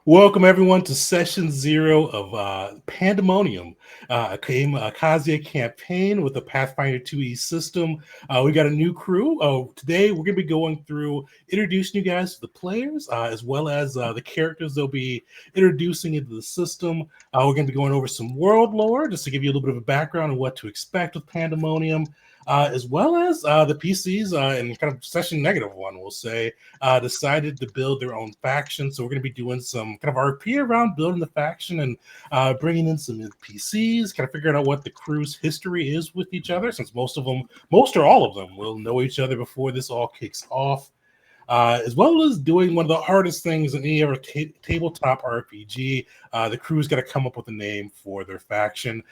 Welcome everyone to session zero of Pandemonium, a Kazia campaign with the Pathfinder 2E system. We got a new crew. Today we're going to be going through introducing you guys to the players, as well as the characters they'll be introducing into the system. We're going to be going over some world lore, just to give you a little bit of a background on what to expect with Pandemonium. As well as the PCs and kind of session -1, we'll say, decided to build their own faction. So we're going to be doing some kind of RP around building the faction and bringing in some PCs, kind of figuring out what the crew's history is with each other, since most or all of them will know each other before this all kicks off. As well as doing one of the hardest things in any other tabletop RPG. The crew's got to come up with a name for their faction,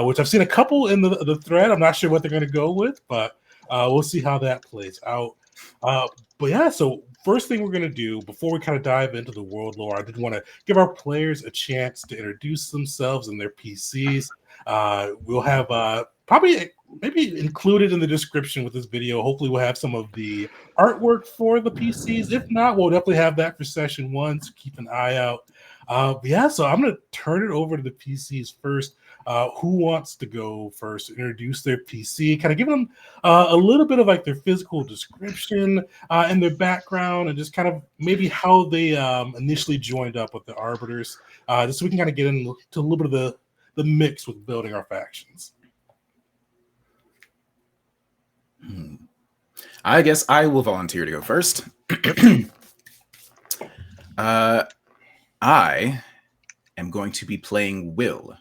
which I've seen a couple in the thread. I'm not sure what they're going to go with, but we'll see how that plays out. But yeah, so first thing we're going to do before we kind of dive into the world lore, I did want to give our players a chance to introduce themselves and their PCs. We'll have probably maybe included in the description with this video. Hopefully we'll have some of the artwork for the PCs. If not, we'll definitely have that for session 1, so keep an eye out. Yeah, so I'm going to turn it over to the PCs first. Who wants to go first? Introduce their PC, kind of give them a little bit of like their physical description and their background, and just kind of maybe how they initially joined up with the Arbiters, just so we can kind of get into a little bit of the mix with building our factions. I guess I will volunteer to go first. I am going to be playing Will,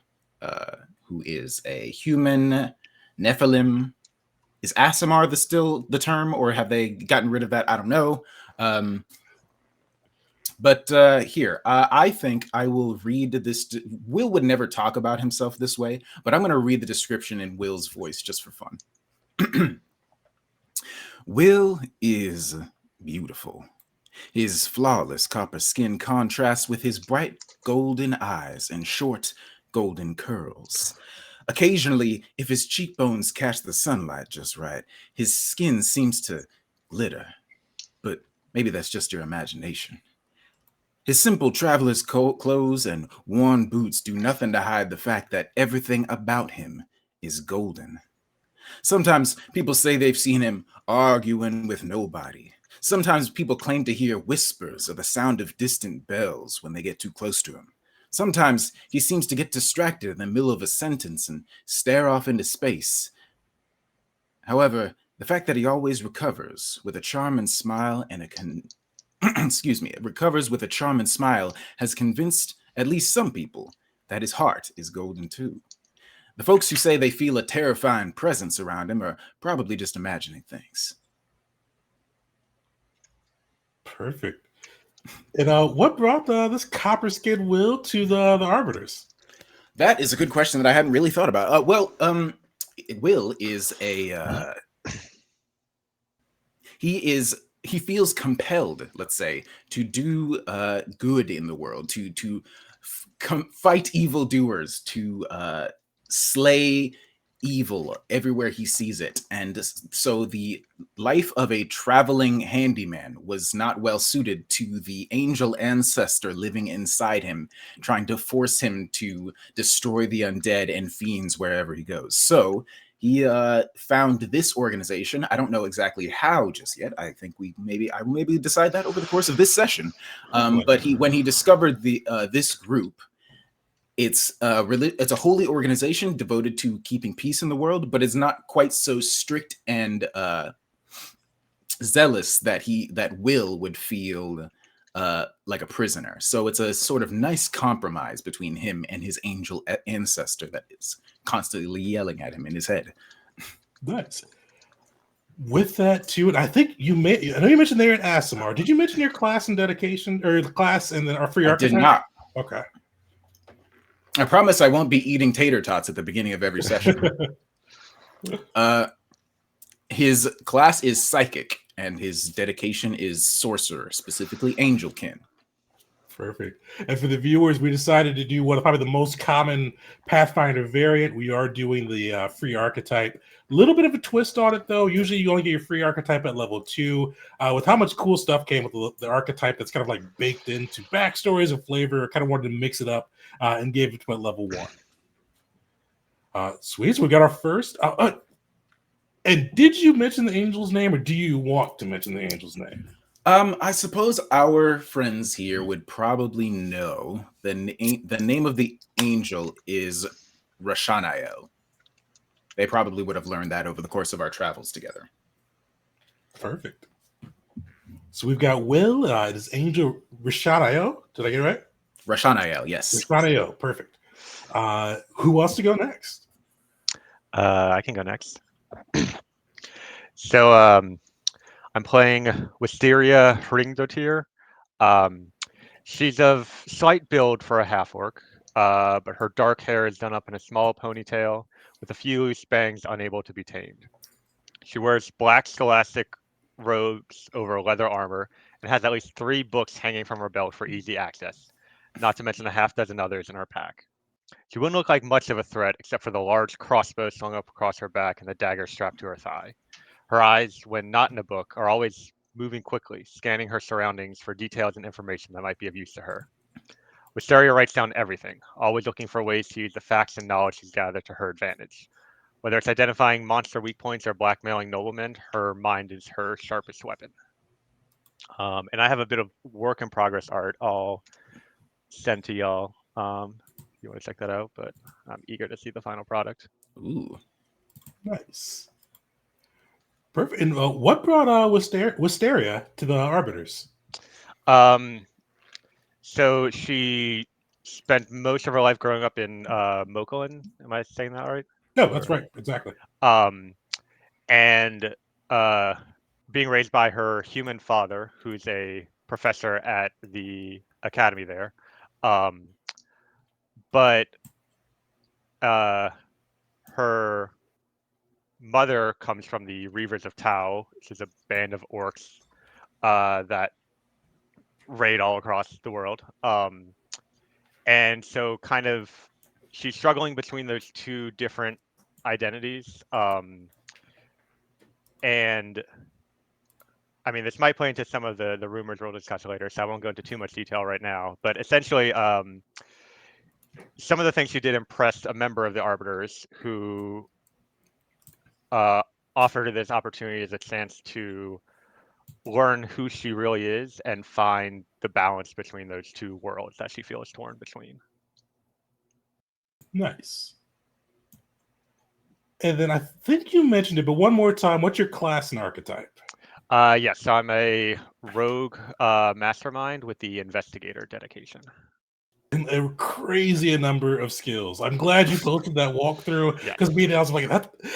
who is a human Nephilim. Is Asimar still the term, or have they gotten rid of that? I don't know. But here, I think I will read this. Will would never talk about himself this way, but I'm going to read the description in Will's voice just for fun. Will is beautiful. His flawless copper skin contrasts with his bright golden eyes and short golden curls. Occasionally, if his cheekbones catch the sunlight just right, his skin seems to glitter. But maybe that's just your imagination. His simple traveler's clothes and worn boots do nothing to hide the fact that everything about him is golden. Sometimes people say they've seen him arguing with nobody. Sometimes people claim to hear whispers or the sound of distant bells when they get too close to him. Sometimes he seems to get distracted in the middle of a sentence and stare off into space. However, the fact that he always recovers with a charming smile and recovers with a charming smile has convinced at least some people that his heart is golden too. The folks who say they feel a terrifying presence around him are probably just imagining things. Perfect. And what brought this copper skin Will to the Arbiters? That is a good question that I hadn't really thought about. Will is a he feels compelled, let's say, to do good in the world, to fight evildoers, to slay evil everywhere he sees it. And so the life of a traveling handyman was not well suited to the angel ancestor living inside him, trying to force him to destroy the undead and fiends wherever he goes. So he found this organization. I don't know exactly how just yet. I think I will maybe decide that over the course of this session. But when he discovered this group, it's a holy organization devoted to keeping peace in the world, but it's not quite so strict and zealous that Will would feel like a prisoner. So it's a sort of nice compromise between him and his angel ancestor that is constantly yelling at him in his head. Nice. With that too, and I think I know you mentioned there at Asimar. Did you mention your class and dedication, or the class and then our free archetype? I did not. Okay. I promise I won't be eating tater tots at the beginning of every session. His class is psychic, and his dedication is sorcerer, specifically angelkin. Perfect. And for the viewers, we decided to do one of probably the most common Pathfinder variant. We are doing the free archetype. A little bit of a twist on it, though. Usually, you only get your free archetype at level 2. With how much cool stuff came with the archetype, that's kind of like baked into backstories and flavor. I kind of wanted to mix it up and gave it to at level 1. Sweet. So we got our first. And did you mention the angel's name, or do you want to mention the angel's name? I suppose our friends here would probably know the name of the angel is Rashanael. They probably would have learned that over the course of our travels together. Perfect. So we've got Will. It is Angel Rashanael. Did I get it right? Rashanael, yes. Rashanael. Perfect. Who wants to go next? I can go next. So I'm playing Wisteria Hringdotir. She's of slight build for a half-orc, but her dark hair is done up in a small ponytail with a few loose bangs unable to be tamed. She wears black scholastic robes over leather armor and has at least 3 books hanging from her belt for easy access, not to mention a half dozen others in her pack. She wouldn't look like much of a threat except for the large crossbow slung up across her back and the dagger strapped to her thigh. Her eyes, when not in a book, are always moving quickly, scanning her surroundings for details and information that might be of use to her. Wisteria writes down everything, always looking for ways to use the facts and knowledge she's gathered to her advantage. Whether it's identifying monster weak points or blackmailing noblemen, her mind is her sharpest weapon. And I have a bit of work in progress art I'll send to y'all. You want to check that out, but I'm eager to see the final product. Ooh. Nice. Perfect. And what brought Wisteria to the Arbiters? So she spent most of her life growing up in Mokulin. Am I saying that right? No, that's right. Exactly. And being raised by her human father, who's a professor at the academy there. But her mother comes from the Reavers of Tau, which is a band of orcs that raid all across the world. And so kind of she's struggling between those 2 different identities. And I mean, this might play into some of the rumors we'll discuss later, so I won't go into too much detail right now. But essentially, some of the things she did impressed a member of the Arbiters who offered her this opportunity as a chance to learn who she really is and find the balance between those 2 worlds that she feels torn between. Nice. And then I think you mentioned it, but one more time, what's your class and archetype? Yes, so I'm a rogue mastermind with the investigator dedication. And a crazy number of skills. I'm glad you posted that walkthrough because me and I was like,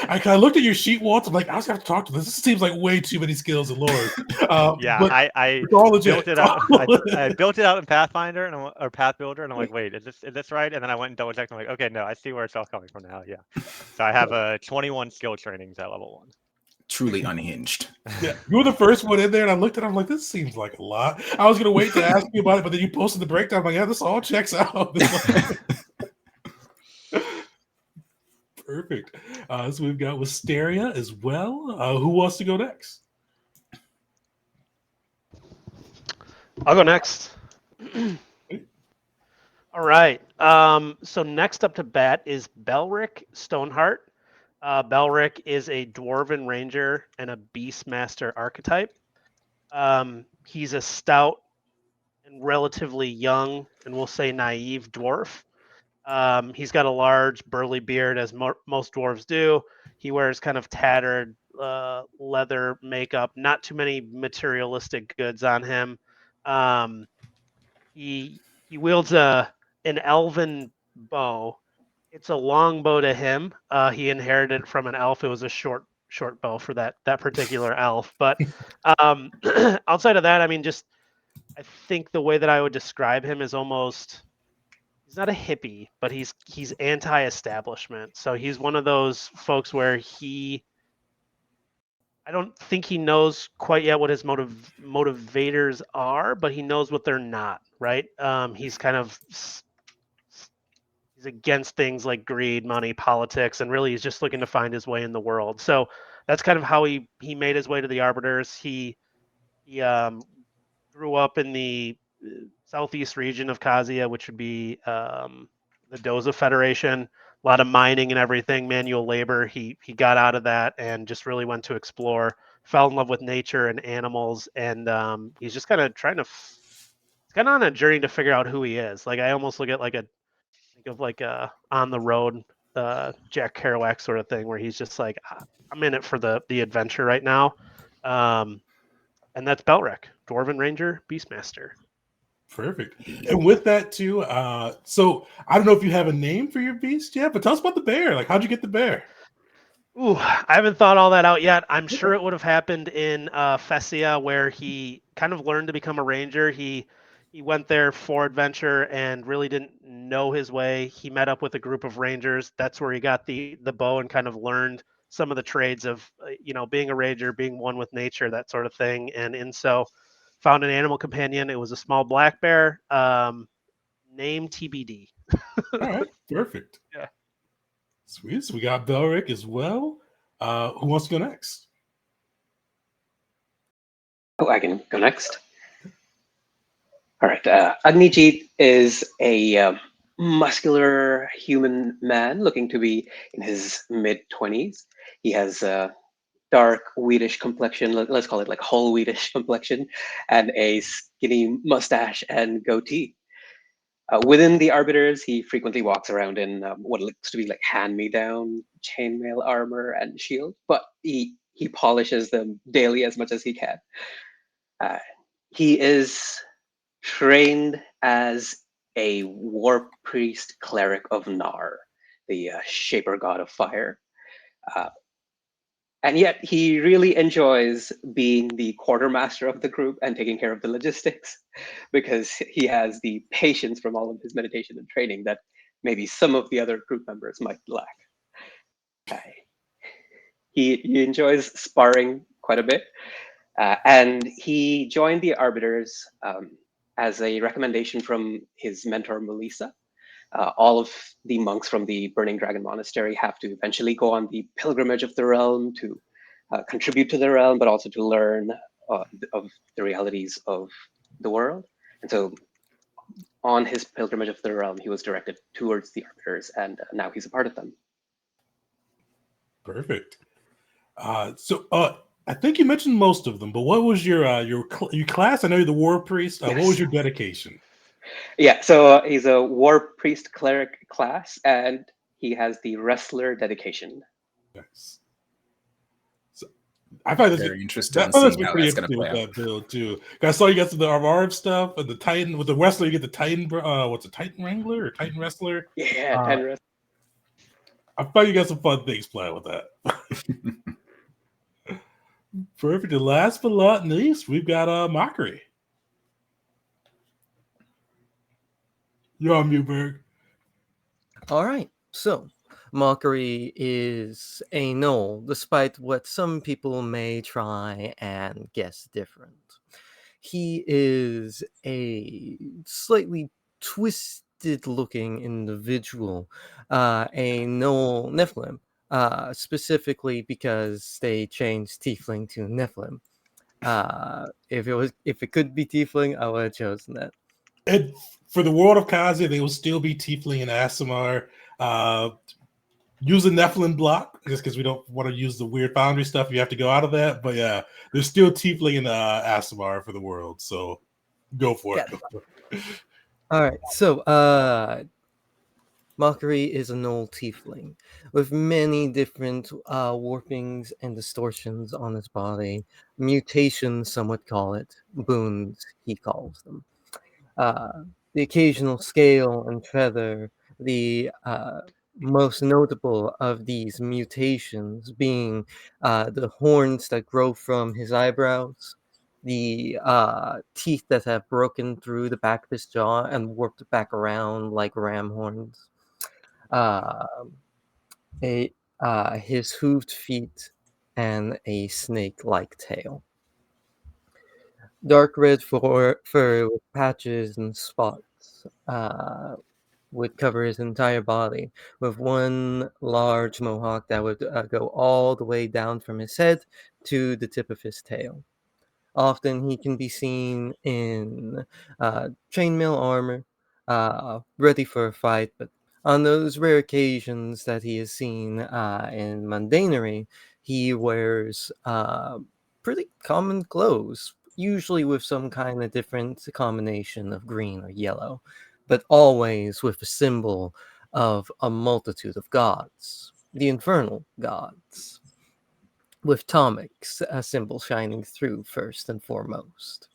I looked at your sheet, Walt. I'm like, I was going to have to talk to this. This seems like way too many skills and lore. Yeah, I built it out. I built it out in Pathfinder or Path Builder, and I'm like, wait, is this right? And then I went and double checked. I'm like, okay, no, I see where it's all coming from now. Yeah, so I have 21 skill trainings at level 1. Truly unhinged. Yeah, you were the first one in there, and I looked at it. I'm like, this seems like a lot. I was gonna wait to ask you about it, but then you posted the breakdown. I'm like, yeah, this all checks out. Perfect. So we've got Wisteria as well. Who wants to go next? I'll go next. All right. So next up to bat is Belric Stoneheart. Belric is a Dwarven Ranger and a Beastmaster archetype. He's a stout and relatively young, and we'll say naive dwarf. He's got a large, burly beard, as most dwarves do. He wears kind of tattered leather makeup, not too many materialistic goods on him. He wields an elven bow. It's a long bow to him. He inherited it from an elf. It was a short bow for that particular elf. But outside of that, I mean, I think the way that I would describe him is almost, he's not a hippie, but he's anti-establishment. So he's one of those folks where I don't think he knows quite yet what his motivators are, but he knows what they're not. right? He's kind of he's against things like greed, money, politics, and really he's just looking to find his way in the world. So that's kind of how he made his way to the Arbiters. He grew up in the southeast region of Kazia, which would be the Doza Federation. A lot of mining and everything, manual labor. He got out of that and just really went to explore. Fell in love with nature and animals, and he's just kind of trying to. He's kind of on a journey to figure out who he is. Like I almost look at think of like a on the road Jack Kerouac sort of thing, where he's just like, I'm in it for the adventure right now. Um, and that's Belric, Dwarven Ranger, Beastmaster. Perfect. And with that too, so I don't know if you have a name for your beast yet, but tell us about the bear. Like, how'd you get the bear? Ooh, I haven't thought all that out yet. I'm sure it would have happened in Fessia, where he kind of learned to become a ranger. He went there for adventure and really didn't know his way. He met up with a group of rangers. That's where he got the bow and kind of learned some of the trades of being a ranger, being one with nature, that sort of thing. And in so found an animal companion. It was a small black bear. Name TBD. All right, perfect. Yeah. Sweet. So we got Belric as well. Who wants to go next? Oh, I can go next. All right. Agnijit is a muscular human man looking to be in his mid-20s. He has a dark wheatish complexion, let's call it like whole wheatish complexion, and a skinny mustache and goatee. Within the Arbiters, he frequently walks around in what looks to be like hand-me-down chainmail armor and shield, but he polishes them daily as much as he can. He is trained as a war priest cleric of Nar, the shaper god of fire. And yet he really enjoys being the quartermaster of the group and taking care of the logistics, because he has the patience from all of his meditation and training that maybe some of the other group members might lack. He enjoys sparring quite a bit, and he joined the Arbiters as a recommendation from his mentor, Melissa. All of the monks from the Burning Dragon Monastery have to eventually go on the pilgrimage of the realm to contribute to the realm, but also to learn of the realities of the world. And so on his pilgrimage of the realm, he was directed towards the Arbiters, and now he's a part of them. Perfect. I think you mentioned most of them, but what was your class? I know you're the war priest. Yes. What was your dedication? Yeah, so he's a war priest cleric class, and he has the wrestler dedication. Nice. So I find this Very interested in that's seeing how pretty that's going to interesting play with out. that build too. I saw you got some of the Armard stuff and the Titan with the wrestler. You get the Titan. What's a Titan Wrangler or Titan Wrestler? Yeah, Titan wrestler. I thought you got some fun things playing with that. Perfect. And last but not least, we've got Mockery. You're on mute, Berg. All right, so Mockery is a null, despite what some people may try and guess different. He is a slightly twisted-looking individual, a null Nephilim, specifically because they changed Tiefling to Nephilim. If it could be Tiefling, I would have chosen that. And for the world of Kazia, they will still be Tiefling and Asimar. Use a Nephilim block, just because we don't want to use the weird foundry stuff. You have to go out of that. But yeah, there's still Tiefling and Asimar for the world. So go for it. All right, so Mockery is a null tiefling with many different warpings and distortions on his body. Mutations, some would call it. Boons, he calls them. The occasional scale and feather, the most notable of these mutations being the horns that grow from his eyebrows, the teeth that have broken through the back of his jaw and warped back around like ram horns, his hooved feet, and a snake-like tail. Dark red fur with patches and spots would cover his entire body, with one large mohawk that would go all the way down from his head to the tip of his tail. Often he can be seen in chainmail armor, ready for a fight, but on those rare occasions that he is seen in mundanery, he wears pretty common clothes, usually with some kind of different combination of green or yellow, but always with a symbol of a multitude of gods, the infernal gods, with Tomic's symbol shining through first and foremost.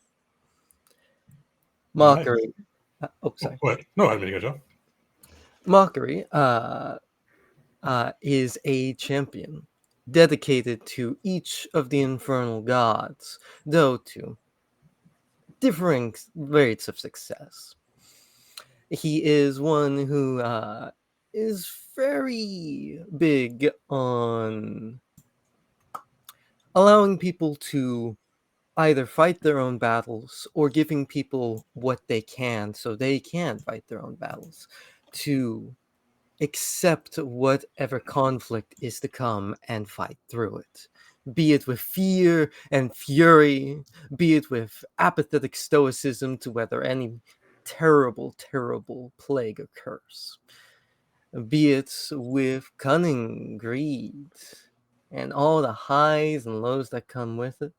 Nice. Mockery. Sorry. What? No, I didn't mean to go, Joe. Mockery is a champion dedicated to each of the infernal gods, though to differing rates of success. He is one who is very big on allowing people to either fight their own battles or giving people what they can so they can fight their own battles, to accept whatever conflict is to come and fight through it. Be it with fear and fury, be it with apathetic stoicism to weather any terrible, terrible plague occurs. Be it with cunning, greed, and all the highs and lows that come with it,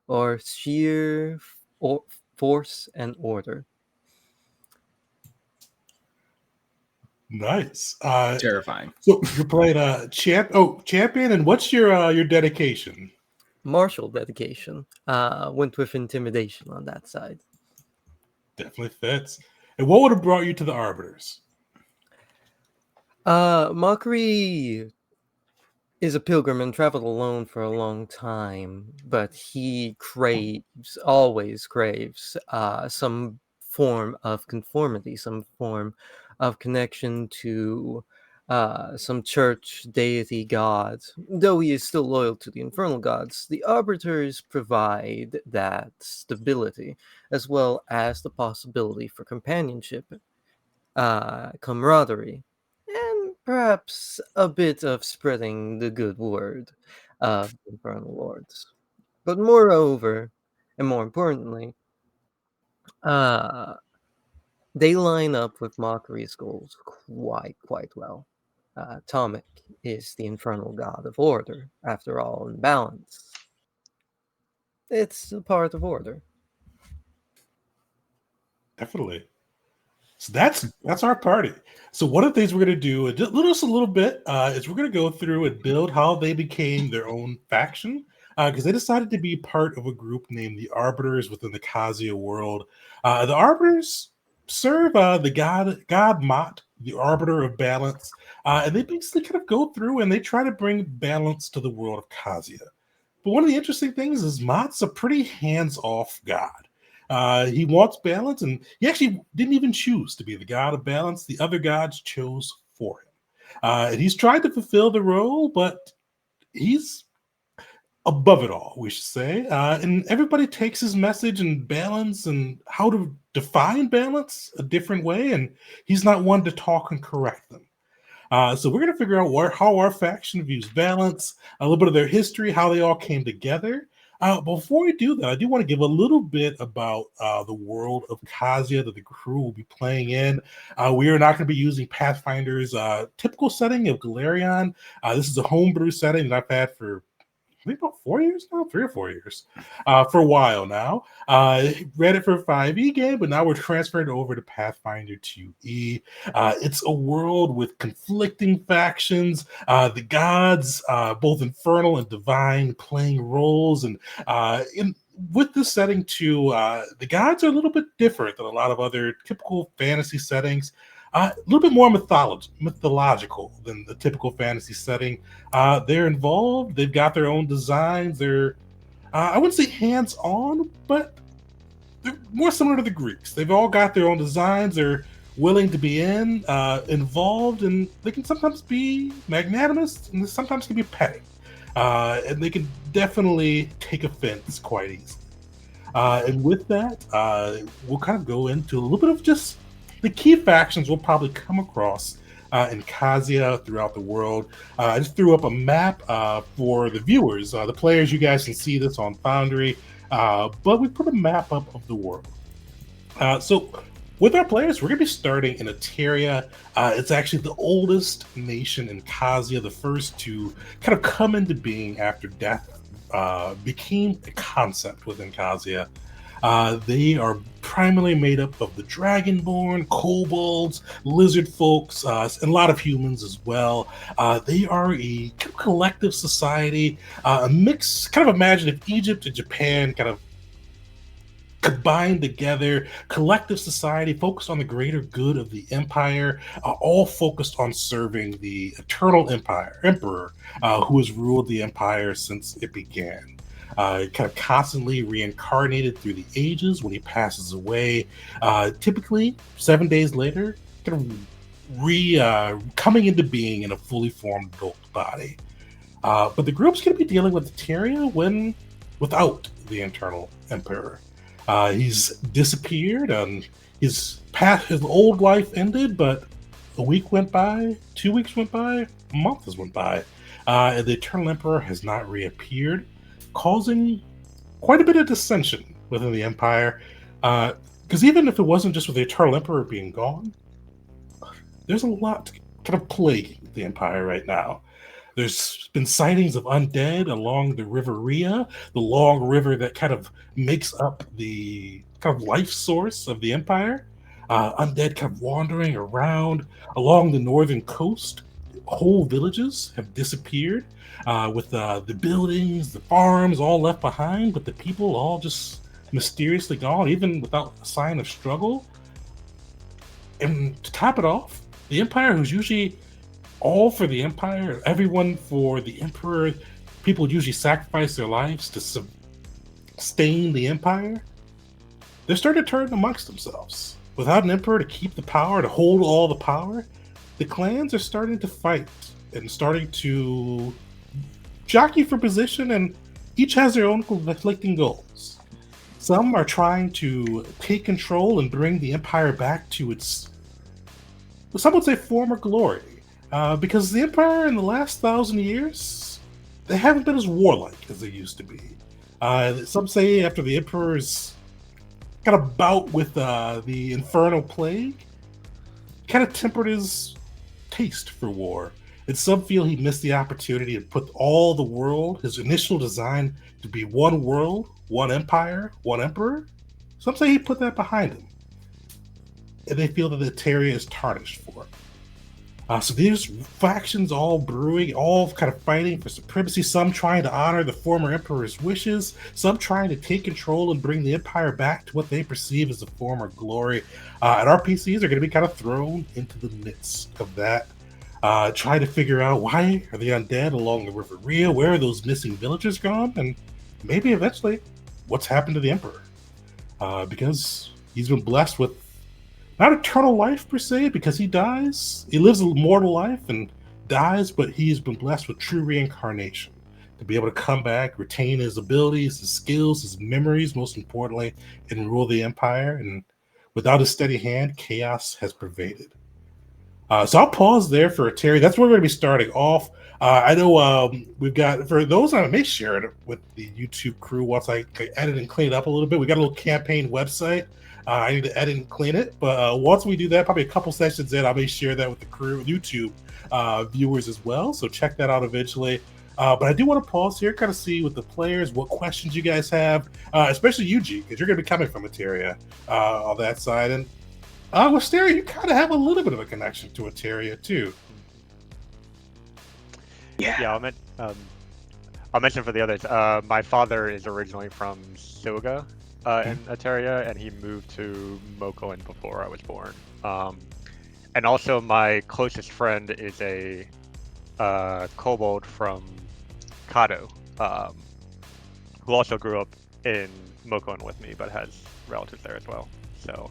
or sheer force and order. Nice. Terrifying. So you're playing a champion, and what's your dedication? Martial dedication. Went with intimidation on that side. Definitely fits. And what would have brought you to the Arbiters? Mockery is a pilgrim and traveled alone for a long time, but he always craves some form of conformity, some form of connection to some church, deity, gods. Though he is still loyal to the infernal gods, the arbiters provide that stability, as well as the possibility for companionship, camaraderie, and perhaps a bit of spreading the good word of the infernal lords. But moreover, and more importantly, uh, they line up with Mockery's goals quite well. Tomic is the infernal god of order, after all, in balance. It's a part of order. Definitely. So that's our party. So one of the things we're going to do, just a little bit, is we're going to go through and build how they became their own faction, because they decided to be part of a group named the Arbiters within the Kazia world. The Arbiters serve the god Mott, the Arbiter of Balance, and they basically kind of go through and they try to bring balance to the world of Kazia. But one of the interesting things is Mott's a pretty hands-off god. He wants balance, and he actually didn't even choose to be the god of balance. The other gods chose for him. And he's tried to fulfill the role, but he's above it all, we should say. And everybody takes his message and balance and how to define balance a different way, and he's not one to talk and correct them. So we're going to figure out how our faction views balance, a little bit of their history, how they all came together. Before we do that, I do want to give a little bit about the world of Kazia that the crew will be playing in. We are not going to be using Pathfinder's typical setting of Galerion. This is a homebrew setting that I've had for I think about 4 years now, 3 or 4 years, for a while now. Read it for a 5e game, but now we're transferring it over to Pathfinder 2e. It's a world with conflicting factions, the gods, both infernal and divine, playing roles, and with this setting too, the gods are a little bit different than a lot of other typical fantasy settings. A little bit more mythological than the typical fantasy setting. They're involved. They've got their own designs. They're, I wouldn't say hands-on, but they're more similar to the Greeks. They've all got their own designs. They're willing to be involved, and they can sometimes be magnanimous, and sometimes can be petty. And they can definitely take offense quite easily. And with that, we'll kind of go into a little bit of just the key factions we'll probably come across in Kazia throughout the world. I just threw up a map for the viewers. The players, you guys can see this on Foundry, but we put a map up of the world. So with our players, we're going to be starting in Eteria. It's actually the oldest nation in Kazia, the first to kind of come into being after death became a concept within Kazia. They are primarily made up of the Dragonborn, kobolds, lizard folks, and a lot of humans as well. They are a kind of collective society, a mix. Kind of imagine if Egypt and Japan kind of combined together, collective society focused on the greater good of the empire, all focused on serving the eternal emperor, who has ruled the empire since it began. Kind of constantly reincarnated through the ages. When he passes away, typically 7 days later, kind of coming into being in a fully formed adult body. But the group's going to be dealing with Eteria without the eternal emperor. He's disappeared, and his old life ended, but a week went by, 2 weeks went by, a month has went by, and the Eternal Emperor has not reappeared, causing quite a bit of dissension within the Empire. Because even if it wasn't just with the Eternal Emperor being gone, there's a lot kind of plaguing the Empire right now. There's been sightings of undead along the River Rhea, the long river that kind of makes up the kind of life source of the Empire. Undead kind of wandering around along the northern coast. Whole villages have disappeared, with the buildings, the farms all left behind, but the people all just mysteriously gone, even without a sign of struggle. And to top it off, the Empire, who's usually all for the Empire, everyone for the Emperor, people usually sacrifice their lives to sustain the Empire, they're starting to turn amongst themselves. Without an Emperor to keep the power, to hold all the power, the clans are starting to fight and starting to jockey for position, and each has their own conflicting goals. Some are trying to take control and bring the Empire back to its, some would say, former glory. Because the Empire in the last 1,000 years, they haven't been as warlike as they used to be. Some say after the Emperor's kind of bout with the Infernal Plague, kind of tempered his taste for war. And some feel he missed the opportunity to put all the world, his initial design to be one world, one empire, one emperor. Some say he put that behind him. And they feel that the Eteria is tarnished for it. So there's factions all brewing, all kind of fighting for supremacy, some trying to honor the former emperor's wishes, some trying to take control and bring the empire back to what they perceive as the former glory. And our PCs are going to be kind of thrown into the midst of that, trying to figure out why are the undead along the River Rhea, where are those missing villagers gone, and maybe eventually what's happened to the emperor. Because he's been blessed with not eternal life per se, because he dies. He lives a mortal life and dies, but he's been blessed with true reincarnation to be able to come back, retain his abilities, his skills, his memories, most importantly, and rule the empire. And without a steady hand, chaos has pervaded. So I'll pause there for Terry. That's where we're going to be starting off. I know we've got, for those, I may share it with the YouTube crew once I edit and clean it up a little bit. We got a little campaign website. I need to edit and clean it, but once we do that, probably a couple sessions in, I may share that with the crew, YouTube viewers as well. So check that out eventually. But I do want to pause here, kind of see with the players what questions you guys have, especially you, G, because you're going to be coming from Eteria on that side. And with Stereo, you kind of have a little bit of a connection to Eteria too. Yeah, I'll mention for the others. My father is originally from Silga in Eteria, and he moved to Mokoin before I was born. And also, my closest friend is a kobold from Kado, who also grew up in Mokoin with me, but has relatives there as well. So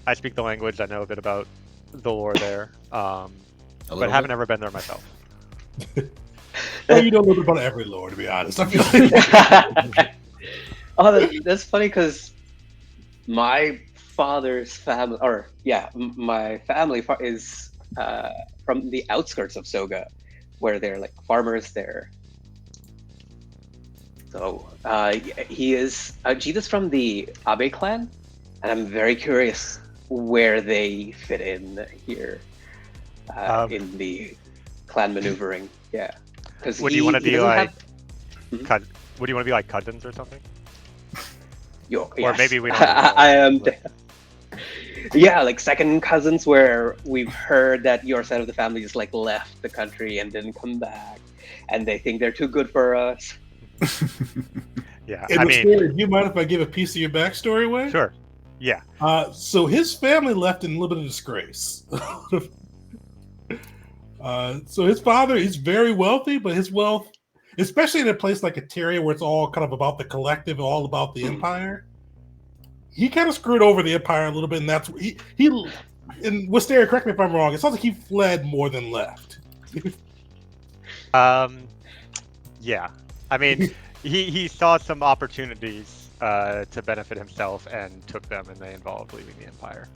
I speak the language. I know a bit about the lore there, but haven't ever been there myself. Well, you know a little bit about every lore, to be honest. I feel like Oh, that's funny because my father's family, or yeah, my family is from the outskirts of Soga, where they're like farmers there. So he is Jita's from the Abe clan, and I'm very curious where they fit in here in the clan maneuvering. Yeah, because Would you want to he be doesn't like, have. Mhm. would you want to be like cousins or something? Yo, Or yes. maybe we don't even know. I am. Yeah, like second cousins, where we've heard that your side of the family just like left the country and didn't come back, and they think they're too good for us. Yeah, And I what's mean, scary, do you mind if I give a piece of your backstory away? sure. Yeah. So his family left in a little bit of disgrace. So his father, he's very wealthy, but his wealth, especially in a place like Eteria, where it's all kind of about the collective, all about the empire, he kind of screwed over the empire a little bit, and that's he. And Wisteria, correct me if I'm wrong. It sounds like he fled more than left. Yeah. I mean, he saw some opportunities to benefit himself and took them, and they involved leaving the empire.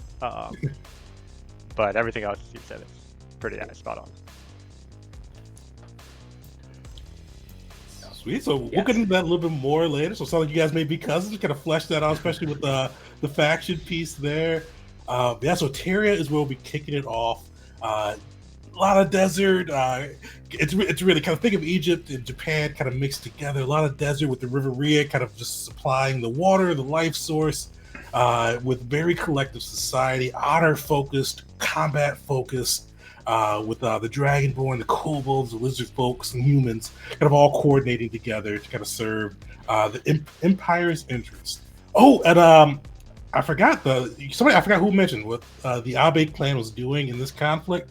But everything else you said is pretty spot on. Sweet. So we'll get into that a little bit more later. So it sounds like you guys may be cousins. Kind of flesh that out, especially with the faction piece there. Yeah, so Teria is where we'll be kicking it off. A lot of desert. It's really kind of think of Egypt and Japan kind of mixed together. A lot of desert with the River Ria kind of just supplying the water, the life source, with very collective society, honor focused, combat focused. With the Dragonborn, the Kobolds, the Lizard Folks, and humans, kind of all coordinating together to kind of serve the Empire's interests. Oh, and I forgot who mentioned what the Abe clan was doing in this conflict.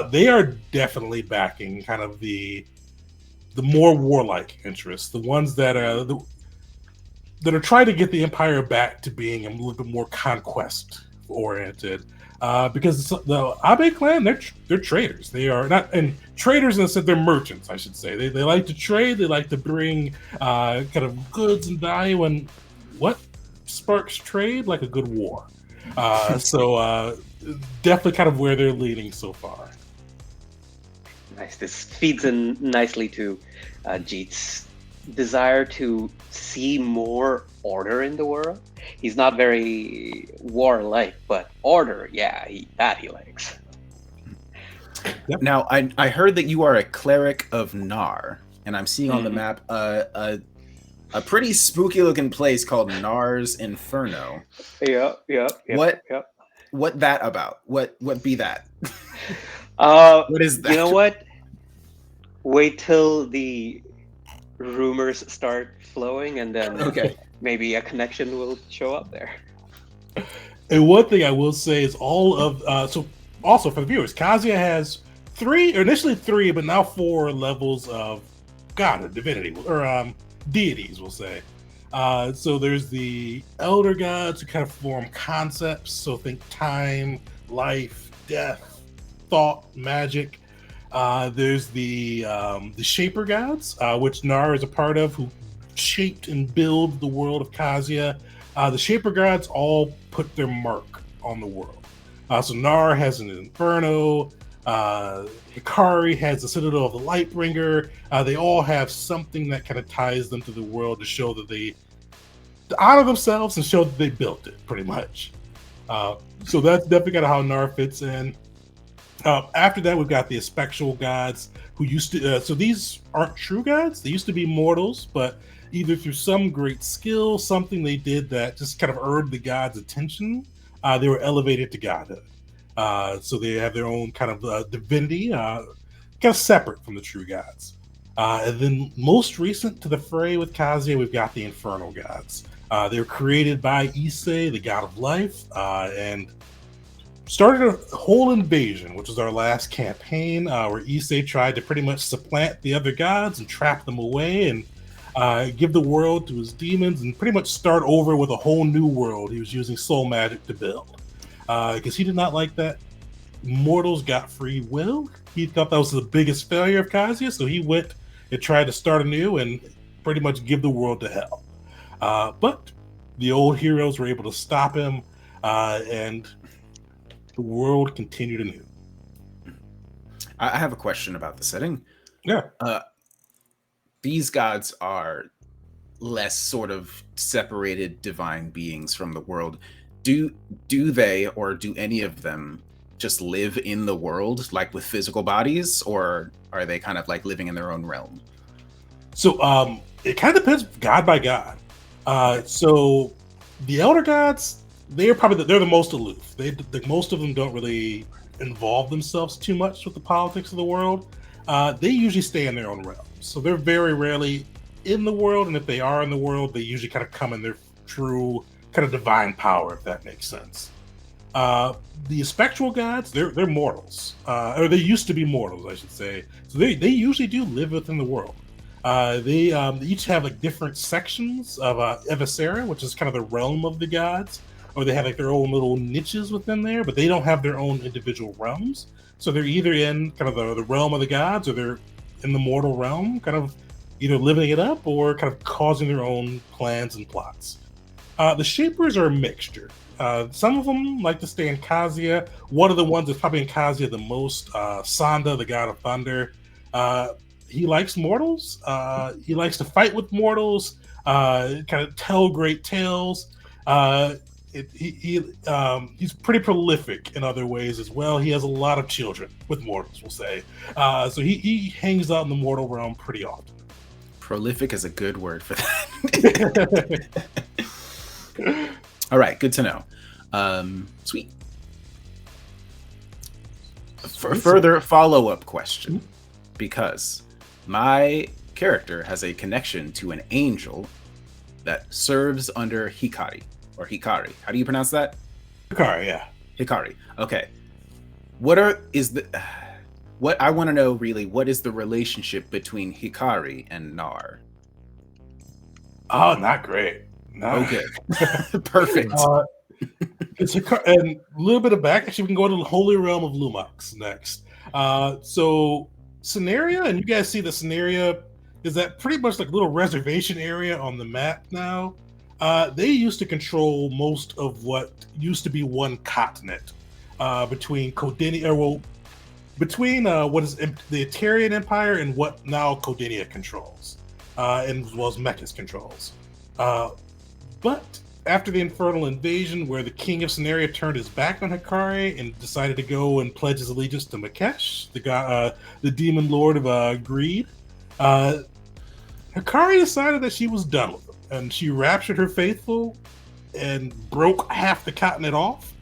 They are definitely backing kind of the more warlike interests, the ones that are that are trying to get the Empire back to being a little bit more conquest oriented. Because the Abe clan, they're traders. They are not, and traders in the sense they're merchants, I should say. They like to trade. They like to bring kind of goods and value. And what sparks trade? Like a good war. So definitely kind of where they're leading so far. Nice. This feeds in nicely to Jeet's desire to see more order in the world. He's not very warlike, but order, yeah, he likes. Yep. Now, I heard that you are a cleric of Nar, and I'm seeing on the map a pretty spooky looking place called Nar's Inferno. Yep. What that about? What be that? What is that? You know what? Wait till the rumors start flowing, and then maybe a connection will show up there. And one thing I will say is all of so also for the viewers, Kazia has initially three, but now 4 levels of god or divinity or deities, we'll say. So there's the elder gods who kind of form concepts. So think time, life, death, thought, magic. There's the shaper gods, which Nar is a part of, who shaped and build the world of Kazia. The shaper gods all put their mark on the world. So Nar has an Inferno. Hikari has the Citadel of the Lightbringer. They all have something that kind of ties them to the world to show that they honor themselves and show that they built it, pretty much. So that's definitely kind of how Nar fits in. After that, we've got the spectral gods who used to. So these aren't true gods. They used to be mortals, but either through some great skill, something they did that just kind of earned the gods' attention, they were elevated to godhood. So they have their own kind of divinity, kind of separate from the true gods. And then most recent to the fray with Kazia, we've got the infernal gods. They were created by Issei, the god of life, and started a whole invasion, which was our last campaign, where Issei tried to pretty much supplant the other gods and trap them away and give the world to his demons and pretty much start over with a whole new world he was using soul magic to build. Because he did not like that mortals got free will. He thought that was the biggest failure of Kazia, so he went and tried to start anew and pretty much give the world to hell. But the old heroes were able to stop him, and the world continued anew. I have a question about the setting. Yeah. These gods are less sort of separated divine beings from the world. Do they, or do any of them, just live in the world, like with physical bodies, or are they kind of like living in their own realm? So it kind of depends god by god. So the elder gods, they're the most aloof. Most of them don't really involve themselves too much with the politics of the world. They usually stay in their own realm. So they're very rarely in the world, and if they are in the world, they usually kind of come in their true kind of divine power, if that makes sense. The spectral gods, they're mortals, or they used to be mortals, I should say. So they usually do live within the world. They each have like different sections of Evacera, which is kind of the realm of the gods, or they have like their own little niches within there, but they don't have their own individual realms. So they're either in kind of the realm of the gods, or they're in the mortal realm, kind of either living it up or kind of causing their own plans and plots. The Shapers are a mixture. Some of them like to stay in Kazia. One of the ones that's probably in Kazia the most, Sanda, the god of thunder. He likes mortals. He likes to fight with mortals, kind of tell great tales. He's pretty prolific in other ways as well. He has a lot of children with mortals, we'll say. So he hangs out in the mortal realm pretty often. Prolific is a good word for that. All right, good to know. Sweet. Further follow-up question, because my character has a connection to an angel that serves under Hikari, or Hikari. How do you pronounce that? Hikari, yeah. Hikari. Okay. What I want to know really, what is the relationship between Hikari and Nar? Oh, not great. Okay. Perfect. It's and a little bit of back. Actually, we can go to the Holy Realm of Lumox next. So Scenaria, and you guys see the Scenaria is that pretty much like a little reservation area on the map now. They used to control most of what used to be one continent between Codinia, between what is the Etarian Empire and what now Codinia controls, and as well as Mechas controls. But after the Infernal Invasion, where the King of Scenaria turned his back on Hikari and decided to go and pledge his allegiance to Makesh, the demon lord of greed, Hikari decided that she was done with him, and she raptured her faithful and broke half the continent off,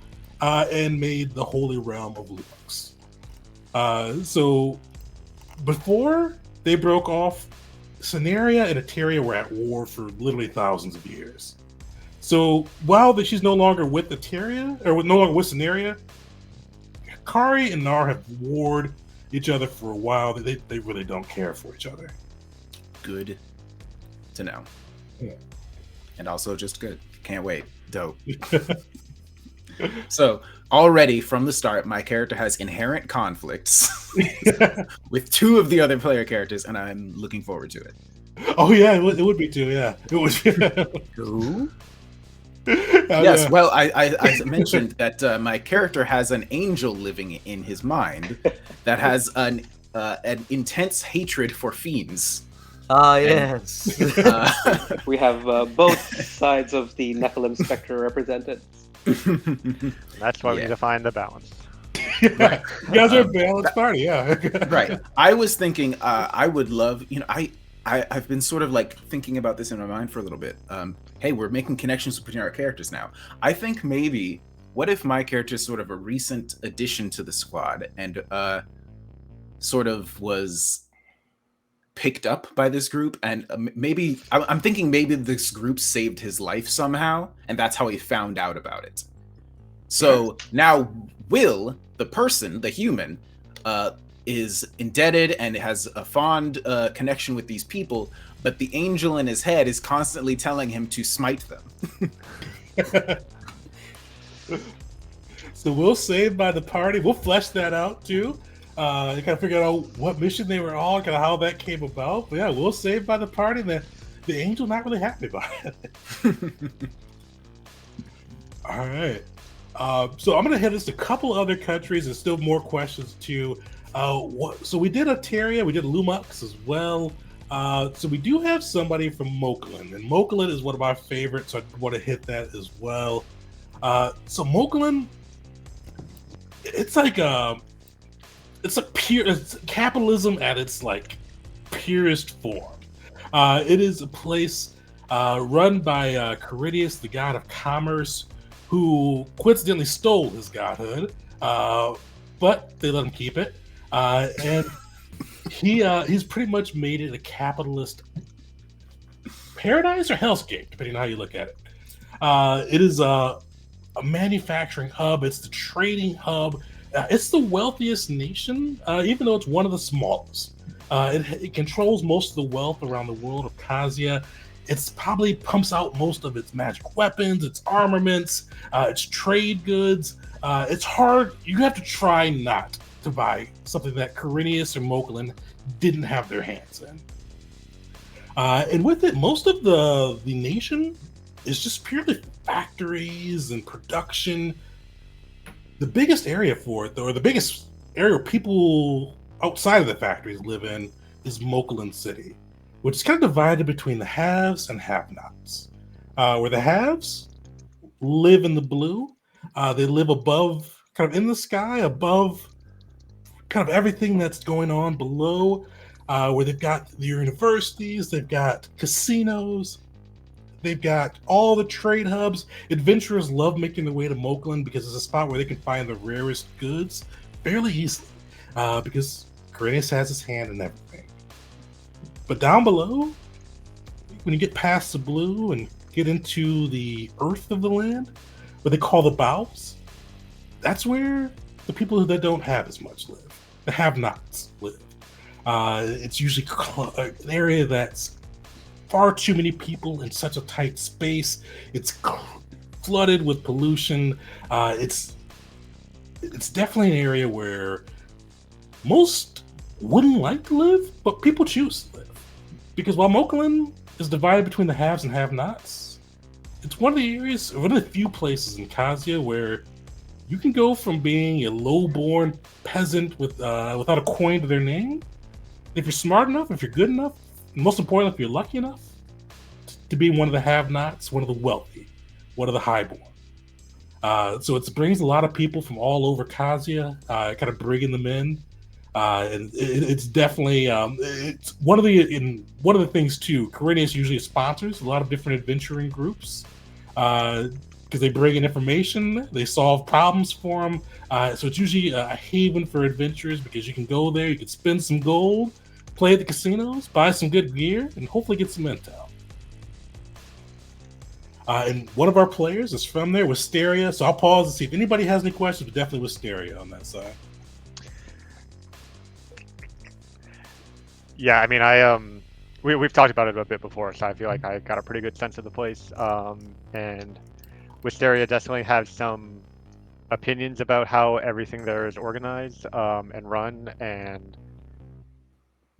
and made the Holy Realm of Lumox. So before they broke off, Scenaria and Eteria were at war for literally thousands of years. So while she's no longer with Eteria, or no longer with Scenaria, Hikari and Nar have warred each other for a while. They really don't care for each other. Good to know. Yeah. And also just good. Can't wait. Dope. So already from the start, my character has inherent conflicts with two of the other player characters, and I'm looking forward to it. Oh yeah, it would be too. Yeah, it would. Who? Yes. Well, I mentioned that my character has an angel living in his mind that has an intense hatred for fiends. Yes. We have both sides of the Nephilim spectre represented. That's why we need to find the balance. Right. You guys are a balanced party, yeah. Right. I was thinking, I would love, I've been sort of like thinking about this in my mind for a little bit. Hey, we're making connections between our characters now. I think maybe, what if my character is sort of a recent addition to the squad and sort of was picked up by this group, and maybe I'm thinking maybe this group saved his life somehow, and that's how he found out about it. So now Will, the person, the human, is indebted and has a fond connection with these people, but the angel in his head is constantly telling him to smite them. So we'll save by the party. We'll flesh that out too. Kind of figure out what mission they were on, kind of how that came about. But yeah, we'll save by the party. Then the angel not really happy about it. All right. So I'm going to hit us a couple other countries and still more questions too. So we did Altaria, we did Lumux as well. So we do have somebody from Moklin, and Moklin is one of my favorites, so I want to hit that as well. So Moklin, it's like it's capitalism at its like purest form. It is a place run by Caridius, the god of commerce, who coincidentally stole his godhood, but they let him keep it. And he's pretty much made it a capitalist paradise or hellscape, depending on how you look at it. It is a manufacturing hub. It's the trading hub. It's the wealthiest nation, even though it's one of the smallest. It controls most of the wealth around the world of Kazia. It's probably pumps out most of its magic weapons, its armaments, its trade goods. It's hard. You have to try not to buy something that Caridius or Moklin didn't have their hands in. And with it, most of the nation is just purely factories and production. The biggest area for it, though, or the biggest area people outside of the factories live in, is Moklin City, which is kind of divided between the haves and have-nots. Where the haves live in the blue, they live above, kind of in the sky, above kind of everything that's going on below, where they've got the universities, they've got casinos, they've got all the trade hubs. Adventurers love making their way to Moklin because it's a spot where they can find the rarest goods fairly easily, because Caridius has his hand in everything. But down below, when you get past the blue and get into the earth of the land, what they call the bowels, that's where the people that don't have as much live. The have-nots live. It's usually an area that's far too many people in such a tight space. It's flooded with pollution. It's definitely an area where most wouldn't like to live, but people choose to live. Because while Moklin is divided between the haves and have-nots, it's one of the few places in Kazia where you can go from being a low-born peasant without a coin to their name, if you're smart enough, if you're good enough, and most importantly, if you're lucky enough, to be one of the have-nots, one of the wealthy, one of the highborn. So it brings a lot of people from all over Kazia, kind of bringing them in. And it's definitely it's one of the things too. Caridius usually sponsors a lot of different adventuring groups because they bring in information, they solve problems for them. So it's usually a haven for adventurers because you can go there, you can spend some gold, play at the casinos, buy some good gear, and hopefully get some intel. And one of our players is from there, Wisteria. So I'll pause and see if anybody has any questions, but definitely Wisteria on that side. Yeah, I mean, we've talked about it a bit before, so I feel like I got a pretty good sense of the place. And Wisteria definitely has some opinions about how everything there is organized and run,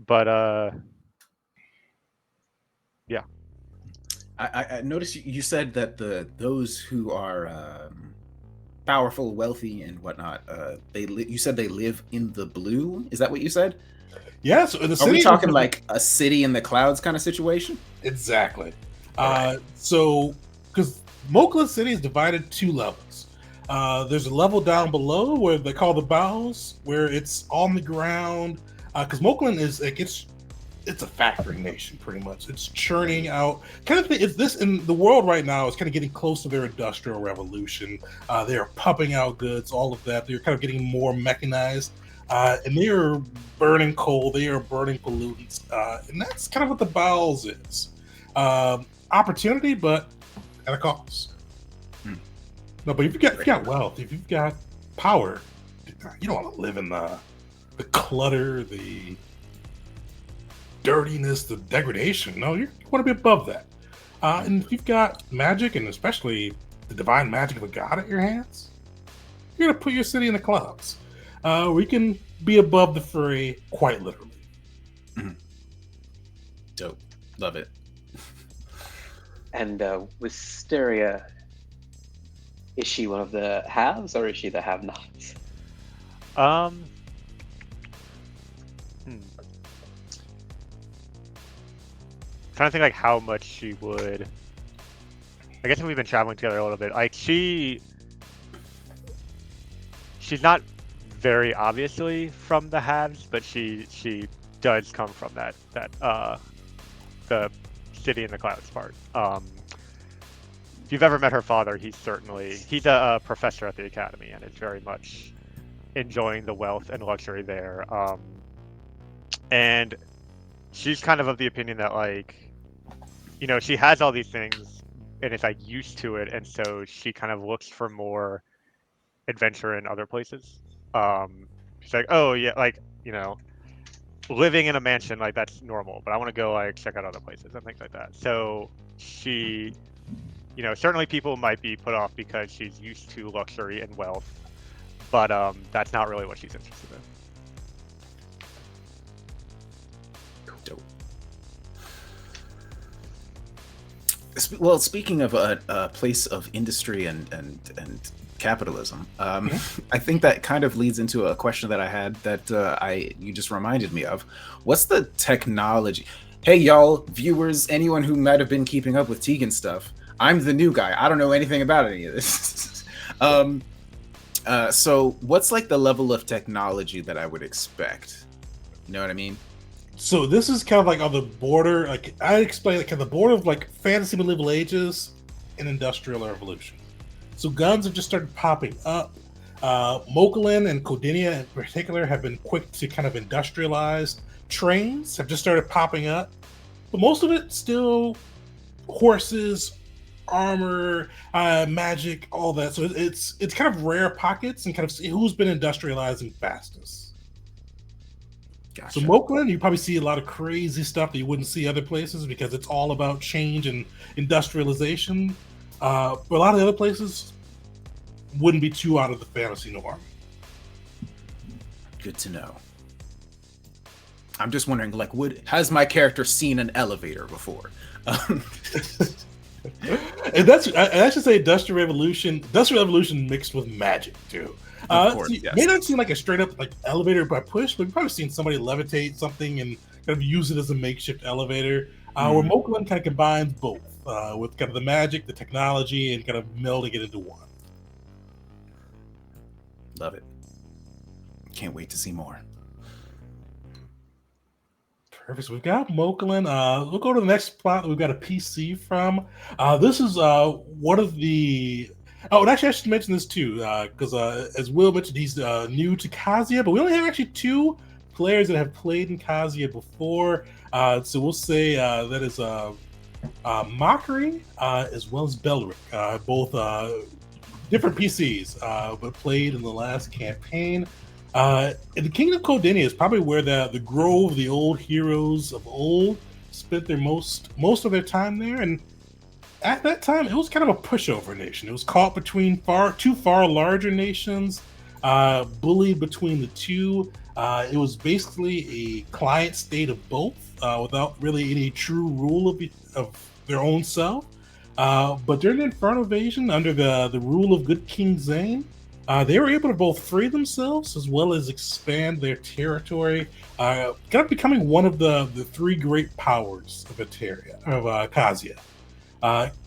but yeah. I noticed you said that those who are powerful, wealthy, and whatnot, you said they live in the blue. Is that what you said? Yeah. So in the city, are we talking like a city in the clouds kind of situation? Exactly. Right. So because Moklin City is divided 2 levels. There's a level down below where they call the bowels, where it's on the ground. Because Moklin is it's a factory nation, pretty much. It's churning out kind of thing. It's this in the world right now is kind of getting close to their industrial revolution. They are pumping out goods, all of that. They're kind of getting more mechanized, and they are burning coal. They are burning pollutants, and that's kind of what the bowels is. Opportunity, but at a cost. No, but if you've got wealth, if you've got power, you don't want to live in the clutter, the dirtiness, the degradation. No, you want to be above that. And if you've got magic, and especially the divine magic of a god at your hands, you're going to put your city in the clouds. We can be above the fray, quite literally. Dope. Love it. And Wisteria, is she one of the haves or is she the have-nots? Um, Trying to think like how much she would. I guess if we've been traveling together a little bit, like she's not very obviously from the haves, but she does come from that the city in the clouds part. If you've ever met her father, he's a professor at the academy and is very much enjoying the wealth and luxury there. And she's kind of the opinion that like, you know, she has all these things and is like used to it, and so she kind of looks for more adventure in other places. She's like, oh yeah, like, you know, living in a mansion, like that's normal, but I want to go like check out other places and things like that. So she, you know, certainly people might be put off because she's used to luxury and wealth, but that's not really what she's interested in. Dope. Well, speaking of a place of industry and capitalism, I think that kind of leads into a question that I had that you just reminded me of. What's the technology? Hey, y'all, viewers, anyone who might have been keeping up with Tegan stuff, I'm the new guy. I don't know anything about any of this. So what's like the level of technology that I would expect? You know what I mean? So this is kind of like on the border, like I explained, like on the border of like fantasy medieval ages and industrial revolution. So guns have just started popping up. Mokulin and Codinia in particular have been quick to kind of industrialize. Trains have just started popping up, but most of it still horses, armor, magic, all that. So it's kind of rare pockets and kind of who's been industrializing fastest. Gotcha. So Mokulin, you probably see a lot of crazy stuff that you wouldn't see other places because it's all about change and industrialization. But a lot of the other places wouldn't be too out of the fantasy norm. Good to know. I'm just wondering, like, has my character seen an elevator before? And I should say Industrial Revolution mixed with magic too. Of course, so yes. May not seem like a straight up like elevator by push, but you've probably seen somebody levitate something and kind of use it as a makeshift elevator. Where Mokulin kind of combines both with kind of the magic, the technology, and kind of melding it into one. Love it. Can't wait to see more. Perfect. So we've got Mokulin. We'll go to the next plot that we've got a PC from. This is one of the. Oh, and actually, I should mention this too, because as Will mentioned, he's new to Kazia, but we only have actually 2 players that have played in Kazia before. So we'll say that is Mockery as well as Belric, both different PCs, but played in the last campaign. In the Kingdom of Codinia is probably where the grove, the old heroes of old, spent their most of their time there. And at that time, it was kind of a pushover nation. It was caught between two far larger nations, bullied between the two. It was basically a client state of both, without really any true rule of their own self. But during the Inferno Invasion, under the rule of good King Zane, they were able to both free themselves as well as expand their territory, kind of becoming one of the 3 great powers of Kazia.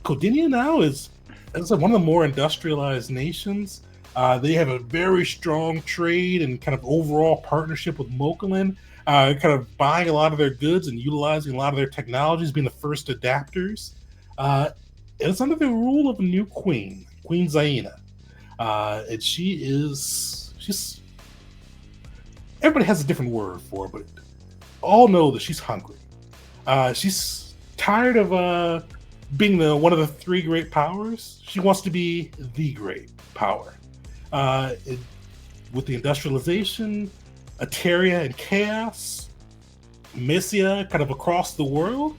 Codinia now is one of the more industrialized nations. They have a very strong trade and kind of overall partnership with Mokulin, kind of buying a lot of their goods and utilizing a lot of their technologies, being the first adapters. It's under the rule of a new queen, Queen Zaina. And she's everybody has a different word for her, but all know that she's hungry. She's tired of being one of the 3 great powers. She wants to be the great power. With the industrialization, Ateria and chaos, Missia kind of across the world,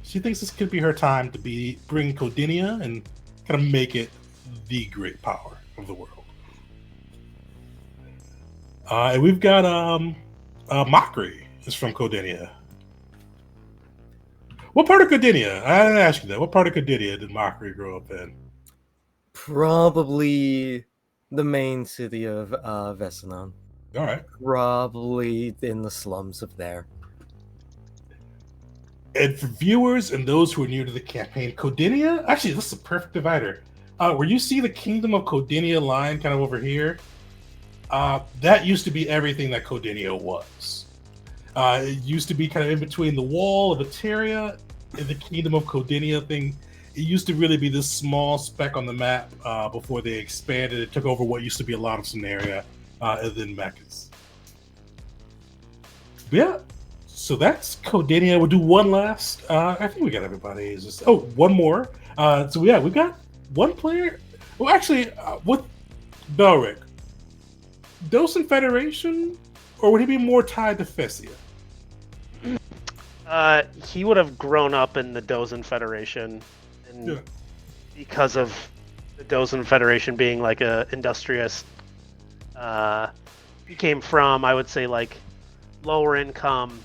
she thinks this could be her time to bring Codinia and kind of make it the great power of the world. And we've got Mockery is from Codinia. What part of Codinia? I didn't ask you that. What part of Codinia did Mockery grow up in? Probably the main city of Vesinon. All right. Probably in the slums of there. And for viewers and those who are new to the campaign, Codinia, actually, this is a perfect divider. Where you see the Kingdom of Codinia line kind of over here, that used to be everything that Codinia was. It used to be kind of in between the wall of Eteria and the Kingdom of Codinia thing. It used to really be this small speck on the map before they expanded. It took over what used to be a lot of Scenaria and then Mechas. But yeah, so that's Codinia. We'll do one last. I think we got everybody. One more. So yeah, we got one player. Well, actually, with Belric, Docent Federation, or would he be more tied to Fessia? He would have grown up in the Dozen Federation, and because of the Dozen Federation being like a industrious, he came from, I would say, like lower income,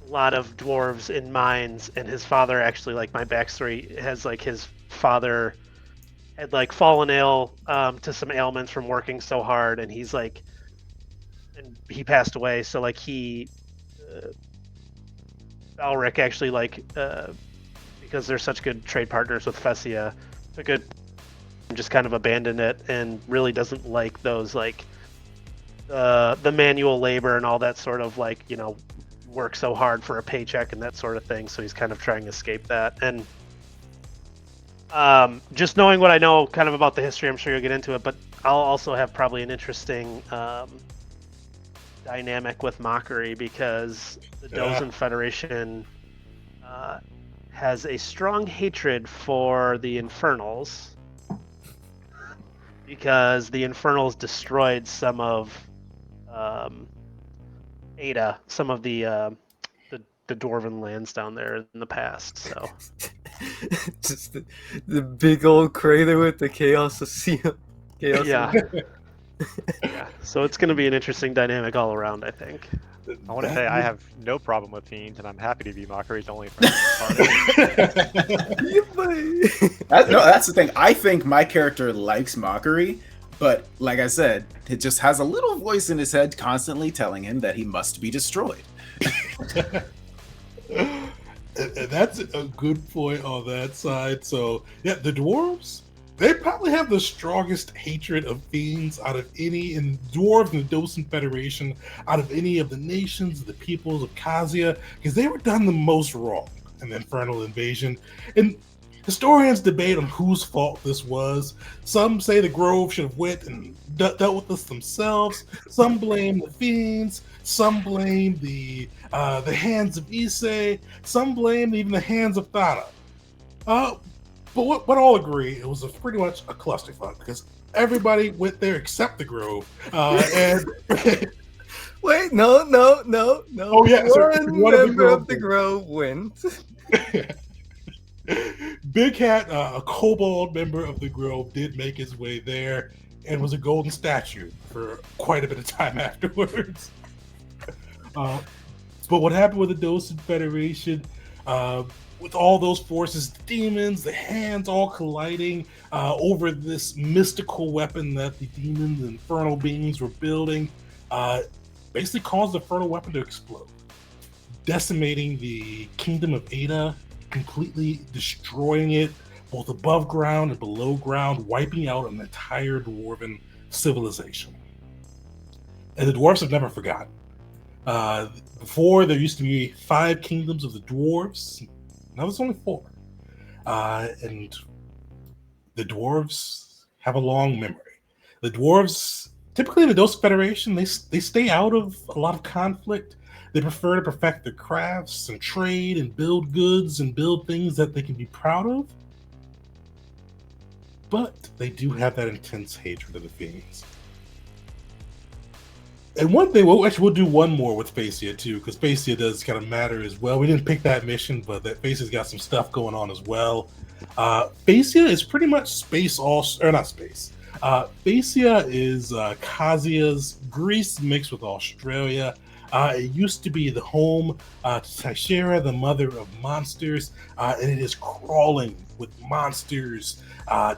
a lot of dwarves in mines, and his father actually, like my backstory has like his father had like fallen ill to some ailments from working so hard, and he's like, and he passed away. So like he. Balric actually because they're such good trade partners with Fessia, just kind of abandoned it and really doesn't like those like the manual labor and all that sort of like, you know, work so hard for a paycheck and that sort of thing. So he's kind of trying to escape that. And just knowing what I know kind of about the history, I'm sure you'll get into it, but I'll also have probably an interesting dynamic with Mockery, because the Dozen Federation has a strong hatred for the Infernals, because the Infernals destroyed some of Ada, some of the Dwarven lands down there in the past. So just the big old crater with the chaos of seal. Yeah. Yeah, so it's going to be an interesting dynamic all around, I think. I want to say I have no problem with Fiends, and I'm happy to be Mockery's only friend. That's the thing. I think my character likes Mockery, but like I said, it just has a little voice in his head constantly telling him that he must be destroyed. That's a good point on that side. So yeah, the dwarves, they probably have the strongest hatred of fiends out of any, in dwarves and the Docent Federation, out of any of the nations, the peoples of Kazia, because they were done the most wrong in the Infernal Invasion. And historians debate on whose fault this was. Some say the Grove should have went and dealt with this themselves. Some blame the fiends. Some blame the hands of Issei. Some blame even the hands of Thana. But what all agree, it was pretty much a clusterfuck, because everybody went there except the Grove. And wait, no. Oh yeah, one member of the Grove went. Big Hat, a kobold member of the Grove, did make his way there and was a golden statue for quite a bit of time afterwards. But what happened with the Docent Federation, with all those forces, the demons, the hands all colliding over this mystical weapon that the demons and infernal beings were building, basically caused the infernal weapon to explode, decimating the kingdom of Ada, completely destroying it both above ground and below ground, wiping out an entire dwarven civilization. And the dwarves have never forgotten. Before, there used to be 5 kingdoms of the dwarves. Now there's only 4. And the dwarves have a long memory. The dwarves, typically in the Docent Federation, they stay out of a lot of conflict. They prefer to perfect their crafts and trade and build goods and build things that they can be proud of. But they do have that intense hatred of the fiends. And one thing, we'll do one more with Facia too, because Facia does kind of matter as well. We didn't pick that mission, but that Facia's got some stuff going on as well. Facia is pretty much not space. Facia is Kazia's Greece mixed with Australia. It used to be the home to Tishera, the mother of monsters, and it is crawling with monsters,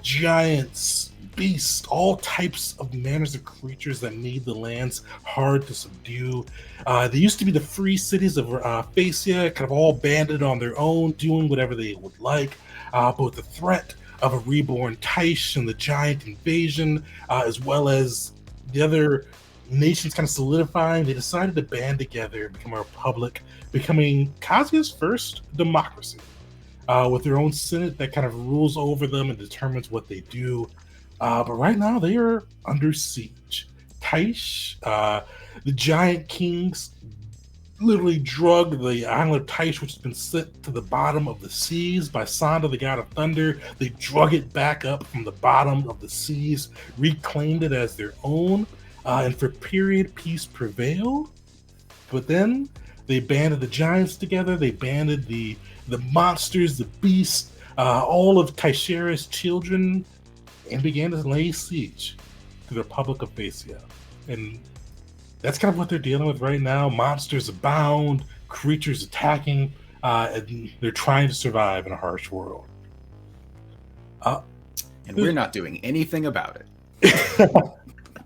giants, beasts, all types of manners of creatures that made the lands hard to subdue. They used to be the free cities of Phasia, kind of all banded on their own, doing whatever they would like. But with the threat of a reborn Taish and the giant invasion, as well as the other nations kind of solidifying, they decided to band together and become a republic, becoming Kazia's first democracy, with their own senate that kind of rules over them and determines what they do. But right now, they are under siege. Taish, the giant kings, literally drug the island of Taish, which has been sent to the bottom of the seas by Sanda, the god of thunder. They drug it back up from the bottom of the seas, reclaimed it as their own, and for period peace prevailed. But then they banded the giants together. They banded the monsters, the beasts, all of Taishera's children, and began to lay siege to the Republic of Phasia. And that's kind of what they're dealing with right now. Monsters abound, creatures attacking, and they're trying to survive in a harsh world. And we're not doing anything about it.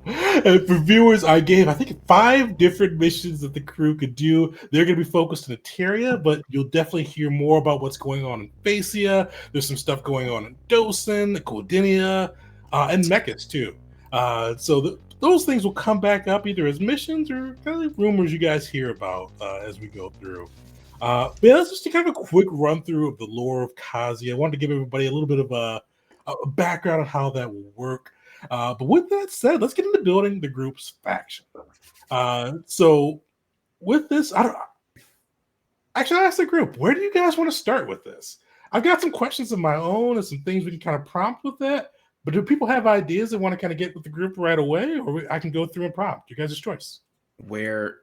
And for viewers, I think 5 different missions that the crew could do. They're going to be focused in Eteria, but you'll definitely hear more about what's going on in Phasia. There's some stuff going on in Dosen, Cordinia, and Mechas too. So those things will come back up either as missions or kind of rumors you guys hear about as we go through. But yeah, that's just kind of a quick run through of the lore of Kazia. I wanted to give everybody a little bit of a background on how that will work. But with that said, let's get into building the group's faction. So with this, actually, I asked the group, where do you guys want to start with this? I've got some questions of my own and some things we can kind of prompt with that. But do people have ideas they want to kind of get with the group right away, or I can go through and prompt? You guys' choice. Where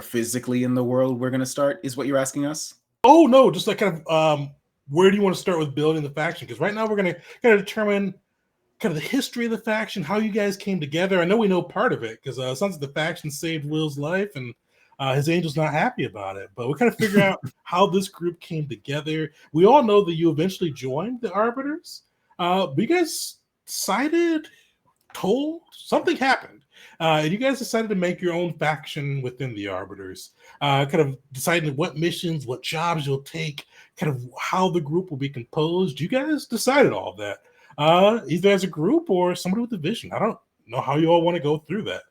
physically in the world we're going to start is what you're asking us? Oh no, just like kind of where do you want to start with building the faction? Because right now we're going to kind of determine kind of the history of the faction, how you guys came together. I know we know part of it because it sounds like the faction saved Will's life and his angel's not happy about it. But we kind of figure out how this group came together. We all know that you eventually joined the Arbiters. But you guys told something happened. And you guys decided to make your own faction within the Arbiters. Kind of deciding what missions, what jobs you'll take, kind of how the group will be composed. You guys decided all of that. Either as a group or somebody with a vision. I don't know how you all want to go through that.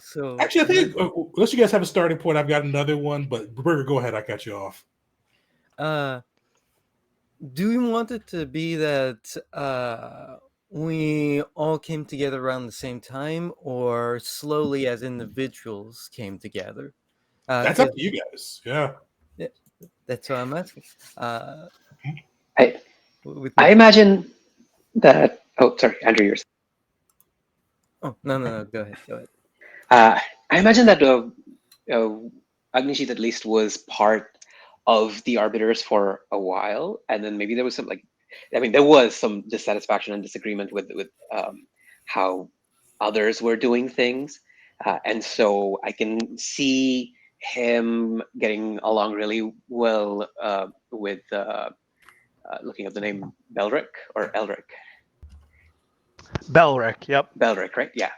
So Actually, I think unless you guys have a starting point, I've got another one. But Burger, go ahead. I cut you off. Do we want it to be that we all came together around the same time, or slowly as individuals came together? That's up to you guys. Yeah. That's what I'm asking. I imagine that. Oh, sorry, Andrew, yours. Oh no, go ahead. I imagine that Agnisheet at least was part of the Arbiters for a while, and then maybe there was some there was some dissatisfaction and disagreement with how others were doing things, and so I can see him getting along really well with looking at the name Belric or Elric. Belric, yep. Belric, right? Yeah.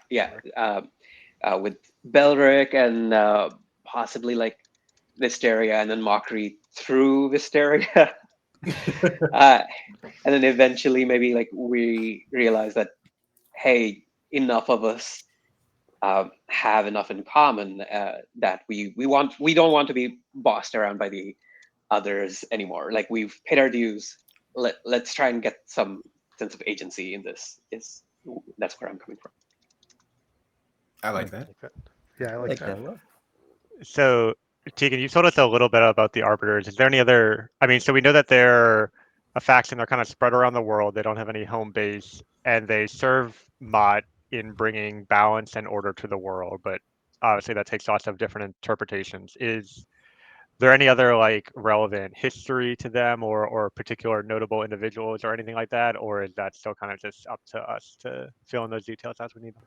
With Belric and possibly like Visteria and then Mockery through Visteria. And then eventually maybe like we realize that, hey, enough of us have enough in common that we don't want to be bossed around by the others anymore. Like we've paid our dues. Let's try and get some sense of agency in this. That's where I'm coming from. I like that. Yeah, I like that. So, Tegan, you told us a little bit about the Arbiters. Is there any other? I mean, so we know that they're a faction. They're kind of spread around the world. They don't have any home base, and they serve Mott in bringing balance and order to the world. But obviously, that takes lots of different interpretations. Is there any other like relevant history to them, or particular notable individuals, or anything like that, or is that still kind of just up to us to fill in those details as we need them?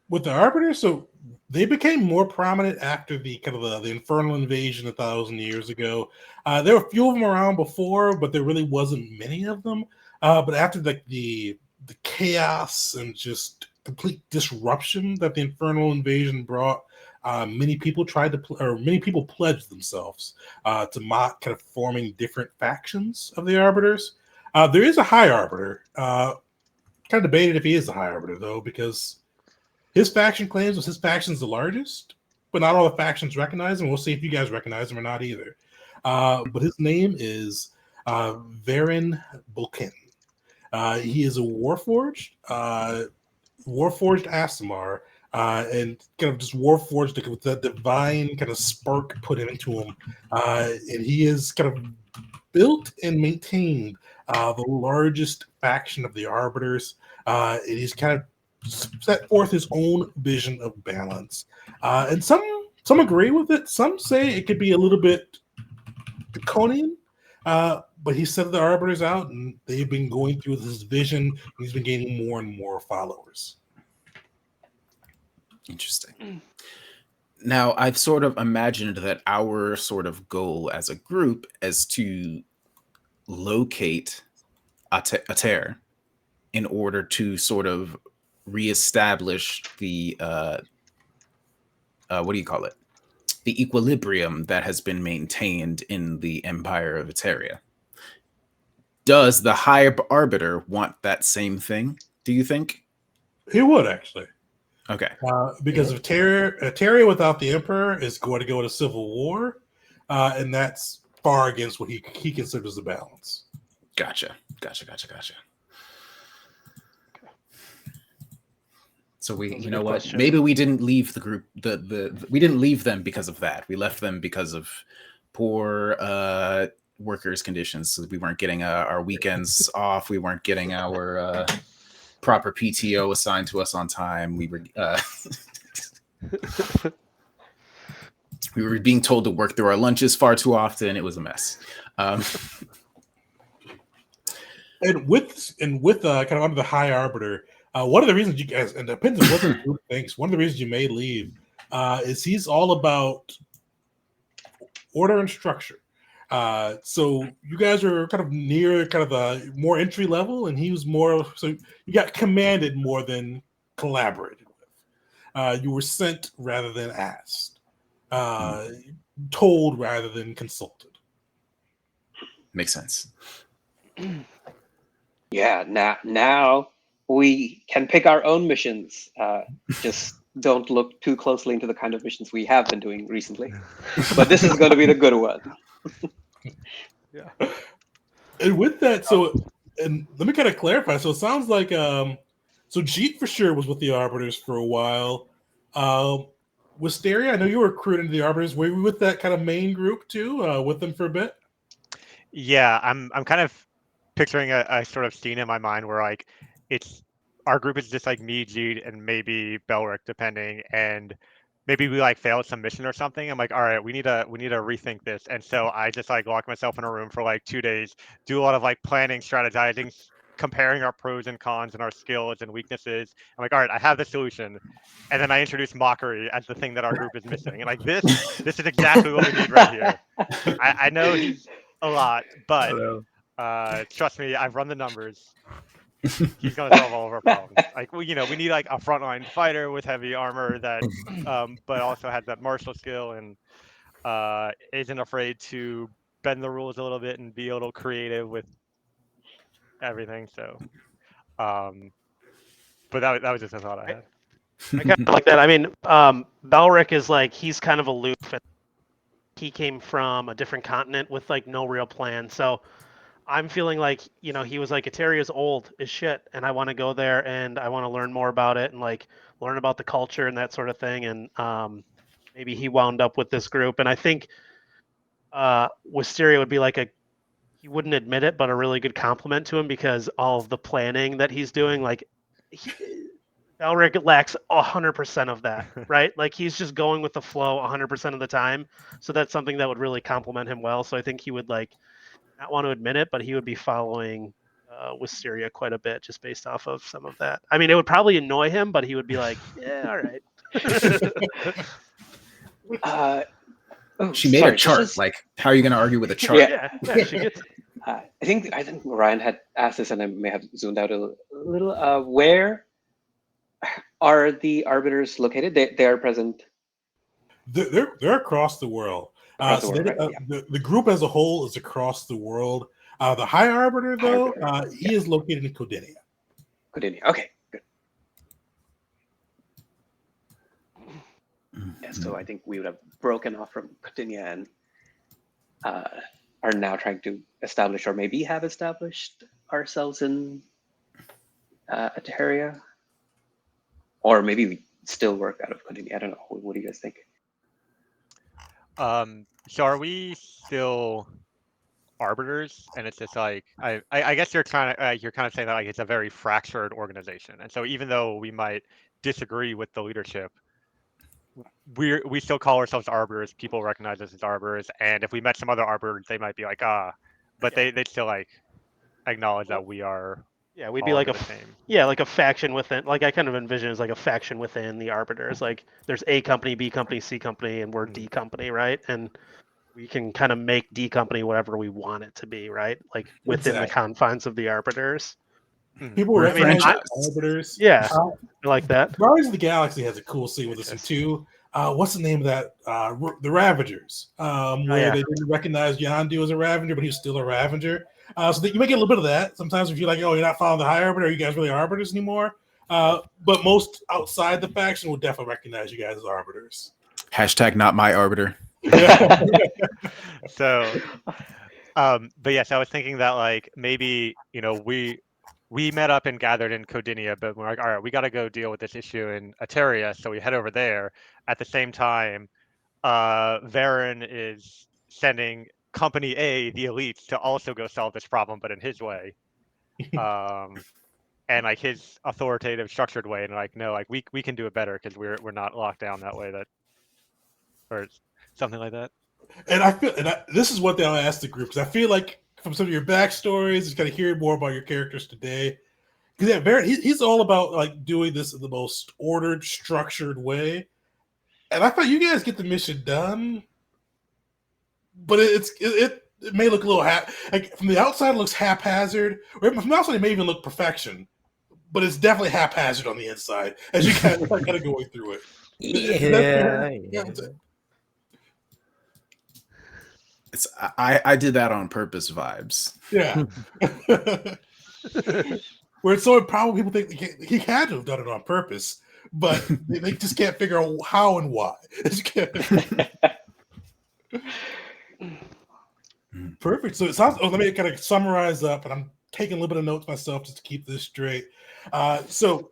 With the Arbiters, so They became more prominent after the kind of the infernal invasion 1,000 years ago. There were a few of them around before, but there really wasn't many of them. But after the chaos and just complete disruption that the infernal invasion brought, many people many people pledged themselves to mock kind of forming different factions of the Arbiters. There is a High Arbiter. Kind of debated if he is the High Arbiter though, because his faction claims his faction's the largest, but not all the factions recognize him. We'll see if you guys recognize him or not either. But his name is Varen Bulkin. He is a Warforged, Warforged Asimar, and kind of just Warforged with that divine kind of spark put into him. And he is kind of built and maintained the largest faction of the Arbiters. And he's kind of set forth his own vision of balance. And some agree with it. Some say it could be a little bit draconian. But he set the Arbiters out, and they've been going through this vision, and he's been gaining more and more followers. Interesting. Now, I've sort of imagined that our sort of goal as a group is to locate Ater in order to sort of reestablish the what do you call it? The equilibrium that has been maintained in the Empire of Eteria. Does the High Arbiter want that same thing, do you think? He would, actually. Okay. Because of Eteria without the Emperor is going to go to civil war, and that's far against what he considers a balance. Gotcha. So we, you know what? Maybe we didn't leave the group. We didn't leave them because of that. We left them because of poor workers' conditions. So we weren't getting our weekends off. We weren't getting our proper PTO assigned to us on time. We were we were being told to work through our lunches far too often. It was a mess. And with kind of under the High Arbiter, one of the reasons you guys, and it depends on what the group thinks, one of the reasons you may leave is he's all about order and structure. So you guys are kind of near kind of a more entry level, and he was more, so you got commanded more than collaborated with. You were sent rather than asked, told rather than consulted. Makes sense. Yeah, now we can pick our own missions. Just don't look too closely into the kind of missions we have been doing recently. But this is going to be the good one. Yeah. And with that, and let me kind of clarify. So it sounds like so Jeet for sure was with the Arbiters for a while. Wisteria, I know you were recruited into the Arbiters. Were you with that kind of main group too, with them for a bit? Yeah, I'm kind of picturing a sort of scene in my mind where like it's our group is just like me, Jeet, and maybe Belric, depending, and maybe we like failed some mission or something. I'm like, all right, we need to rethink this. And so I just like lock myself in a room for like 2 days, do a lot of like planning, strategizing, comparing our pros and cons and our skills and weaknesses. I'm like, all right, I have the solution. And then I introduce mockery as the thing that our group is missing. And like this is exactly what we need right here. I know he's a lot, but trust me, I've run the numbers. He's gonna solve all of our problems. Like we need like a frontline fighter with heavy armor that, but also has that martial skill and isn't afraid to bend the rules a little bit and be a little creative with everything. So, but that was just a thought I had. I kind of like that. I mean, Belric is like he's kind of aloof. And he came from a different continent with like no real plan. So I'm feeling like, he was like, Eteria's old as shit, and I want to go there and I want to learn more about it and like learn about the culture and that sort of thing. And maybe he wound up with this group. And I think Wisteria would be like he wouldn't admit it, but a really good compliment to him because all of the planning that he's doing, like Belric lacks 100% of that, right? Like he's just going with the flow 100% of the time. So that's something that would really compliment him well. So I think he would like not want to admit it, but he would be following Wisteria quite a bit just based off of some of that. I mean, it would probably annoy him, but he would be like, yeah, all right. She made sorry, a chart. Like, how are you going to argue with a chart? Yeah, she gets it. I think Ryan had asked this, and I may have zoomed out a little. Where are the arbiters located? They are present They're across the world. across the So world, they, right? Yeah. the group as a whole is across the world. The High Arbiter, though, Arbiter, he is located in Codinia. Continue. Okay, good. Yeah, so I think we would have broken off from Codinia and are now trying to establish, or maybe have established, ourselves in Ataria. Or maybe we still work out of Codinia. I don't know. What do you guys think? So are we still arbiters? And it's just like I guess you're kind of saying that like it's a very fractured organization, and so even though we might disagree with the leadership, we still call ourselves arbiters. People recognize us as arbiters, and if we met some other arbiters, they might be like but Yeah. they still like acknowledge that we are. Yeah, we'd all be like under the same. like a faction within. Like I kind of envision it as like a faction within the arbiters. Like there's A company, B company, C company, and we're D company, right? And we can kind of make D company whatever we want it to be, right? Like within the Exactly. confines of the arbiters. People We're a recognize franchise. arbiters. Yeah, I like that. Guardians of the Galaxy has a cool scene with this one too. What's the name of that? The Ravagers, where yeah. they didn't recognize Yondu as a Ravager, but he was still a Ravager. So that you may get a little bit of that. Sometimes if you're like, oh, you're not following the High Arbiter, are you guys really Arbiters anymore? But most outside the faction will definitely recognize you guys as Arbiters. Hashtag not my arbiter. So, but yes, I was thinking that like maybe we met up and gathered in Codinia, but we're like, all right, we got to go deal with this issue in Ataria, so we head over there. At the same time, Varen is sending Company A, the elites, to also go solve this problem, but in his way, and like his authoritative, structured way. And like, no, like we can do it better because we're not locked down that way. That or something like that. And this is what they'll ask the group, because I feel like from some of your backstories, it's kind of hearing more about your characters today. Because yeah, Varen, he's all about like doing this in the most ordered, structured way. And I thought you guys get the mission done, but it may look a little like from the outside it looks haphazard, or from the outside it may even look perfection, but it's definitely haphazard on the inside as you kind of going through it. Yeah. It's I did that on purpose vibes. Yeah. Where it's so improbable, people think he had to have done it on purpose, but they just can't figure out how and why. Perfect. So it sounds. Oh, let me kind of summarize up, and I'm taking a little bit of notes myself just to keep this straight. So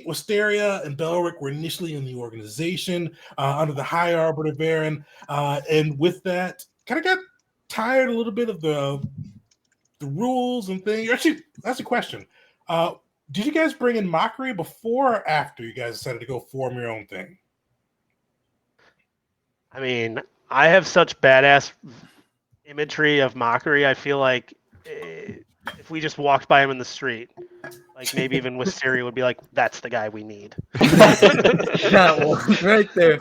Wisteria and Belric were initially in the organization under the High Arbiter Varen, and with that, kind of got tired a little bit of the rules and things. Actually, that's a question. Did you guys bring in Mockery before or after you guys decided to go form your own thing? I mean, I have such badass imagery of Mockery. I feel like if we just walked by him in the street, like maybe even Wisteria would be like, "That's the guy we need." That one right there.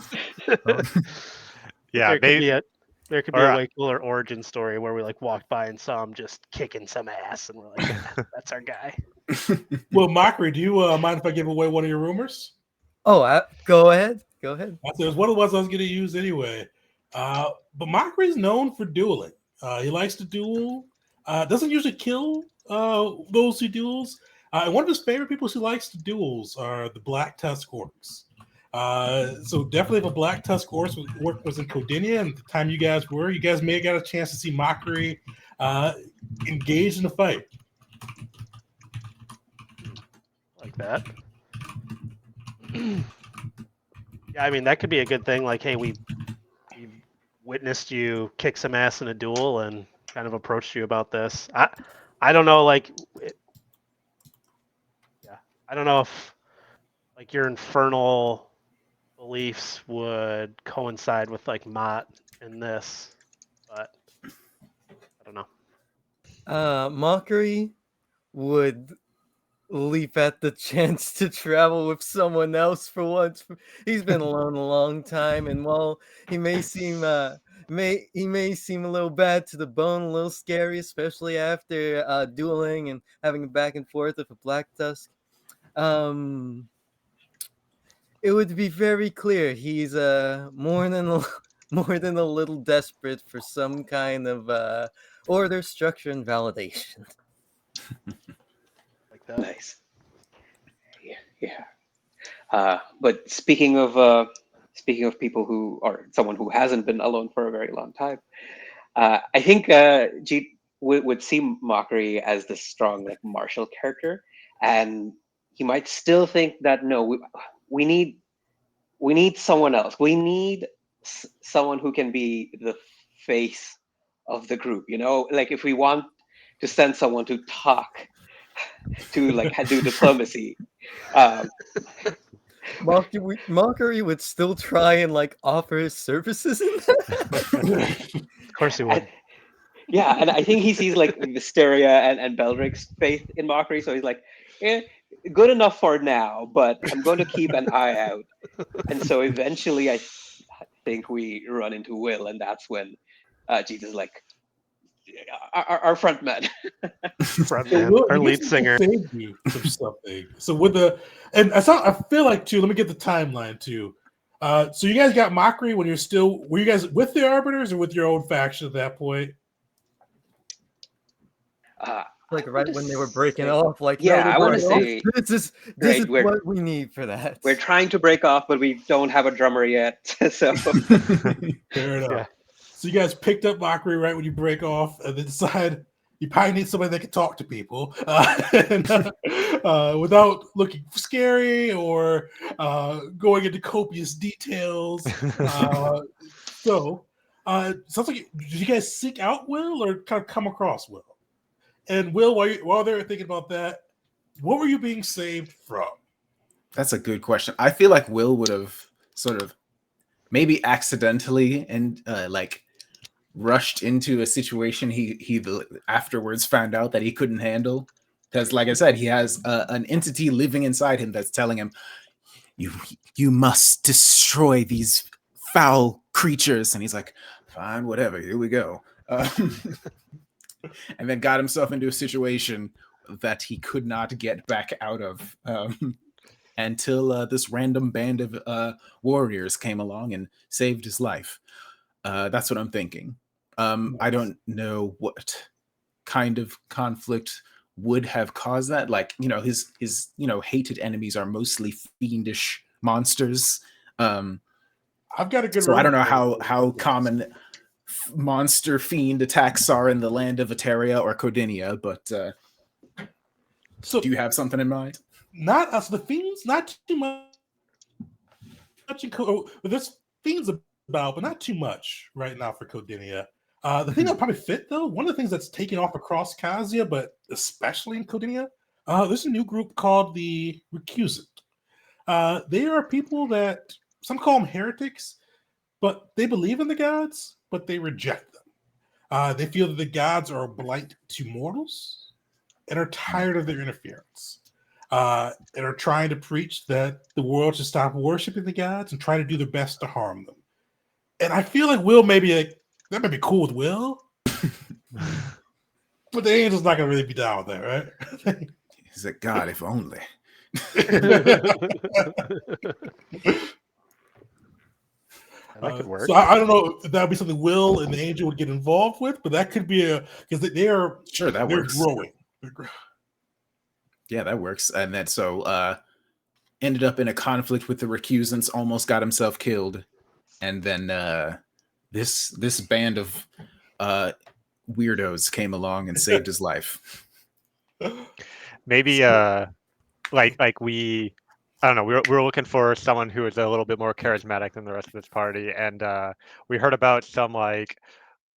Yeah, there could be a way cooler origin story where we like walked by and saw him just kicking some ass, and we're like, yeah, "That's our guy." Well, Mockery, do you mind if I give away one of your rumors? Oh, go ahead. Go ahead. It was one of the ones I was going to use anyway. But Mockery is known for dueling. He likes to duel. Doesn't usually kill those who duels. And one of his favorite people who likes to duels are the Black Tusk Orcs. So definitely if a Black Tusk Orc was in Codinia, and the time you guys may have got a chance to see Mockery engaged in a fight. Like that. Yeah, I mean that could be a good thing. Like, hey, we witnessed you kick some ass in a duel and kind of approached you about this. I don't know, like, I don't know if like your infernal beliefs would coincide with like Mott in this, but I don't know. Mockery would leap at the chance to travel with someone else for once. He's been alone a long time, and while he may seem he may seem a little bad to the bone, a little scary, especially after dueling and having a back and forth with a Black Tusk. It would be very clear he's more than more than a little desperate for some kind of order, structure, and validation. Like that. Nice. Yeah. But speaking of people who or someone who hasn't been alone for a very long time, I think Jeet would see Mockery as this strong like martial character, and he might still think that no, we need someone else. We need someone who can be the face of the group. You know, like if we want to send someone to talk to like do diplomacy. Um, Mockery would still try and like offer his services in that. Of course he would. and, yeah, and I think he sees like Wisteria and Belric's faith in Mockery, so he's like, yeah, good enough for now, but I'm going to keep an eye out. And so eventually, I think we run into Will, and that's when Jeet is like, our front man. Front So man, Will, our you lead guys singer. saved you from something. So with the and I feel like too. Let me get the timeline too. So you guys got Mockery when were you guys with the Arbiters or with your own faction at that point? Like I right wanna when they were breaking say- off, like Yeah, no, I want to they're say this is right, what we need for that. we're trying to break off, but we don't have a drummer yet. So Fair enough. Yeah. So you guys picked up Mockery right when you break off, and then decide you probably need somebody that can talk to people without looking scary or going into copious details. So sounds like did you guys seek out Will or kind of come across Will? And Will, while they were thinking about that, what were you being saved from? That's a good question. I feel like Will would have sort of maybe accidentally and like rushed into a situation he afterwards found out that he couldn't handle, because like I said, he has an entity living inside him that's telling him you must destroy these foul creatures, and he's like, fine, whatever, here we go. And then got himself into a situation that he could not get back out of until this random band of warriors came along and saved his life. That's what I'm thinking. I don't know what kind of conflict would have caused that. Like, his hated enemies are mostly fiendish monsters. I've got a good. So I don't know how common monster fiend attacks are in the land of Eteria or Codinia, but so do you have something in mind? Not us, the fiends, not too much. There's fiends about, but not too much right now for Codinia. The thing that probably fit though, one of the things that's taken off across Kazia, but especially in Codinia, there's a new group called the Recusant. They are people that some call them heretics, but they believe in the gods, but they reject them. They feel that the gods are a blight to mortals and are tired of their interference. And are trying to preach that the world should stop worshiping the gods and try to do their best to harm them. And I feel like Will that may be cool with Will, but the angel's not going to really be down with that, right? He's like, God, if only. That could work. So I don't know if that would be something Will and the angel would get involved with, but that could be because they're sure that they're works. growing. Yeah, that works. And then so ended up in a conflict with the recusants, almost got himself killed, and then this band of weirdos came along and saved his life. Maybe like we, I don't know, we were looking for someone who is a little bit more charismatic than the rest of this party, and we heard about some like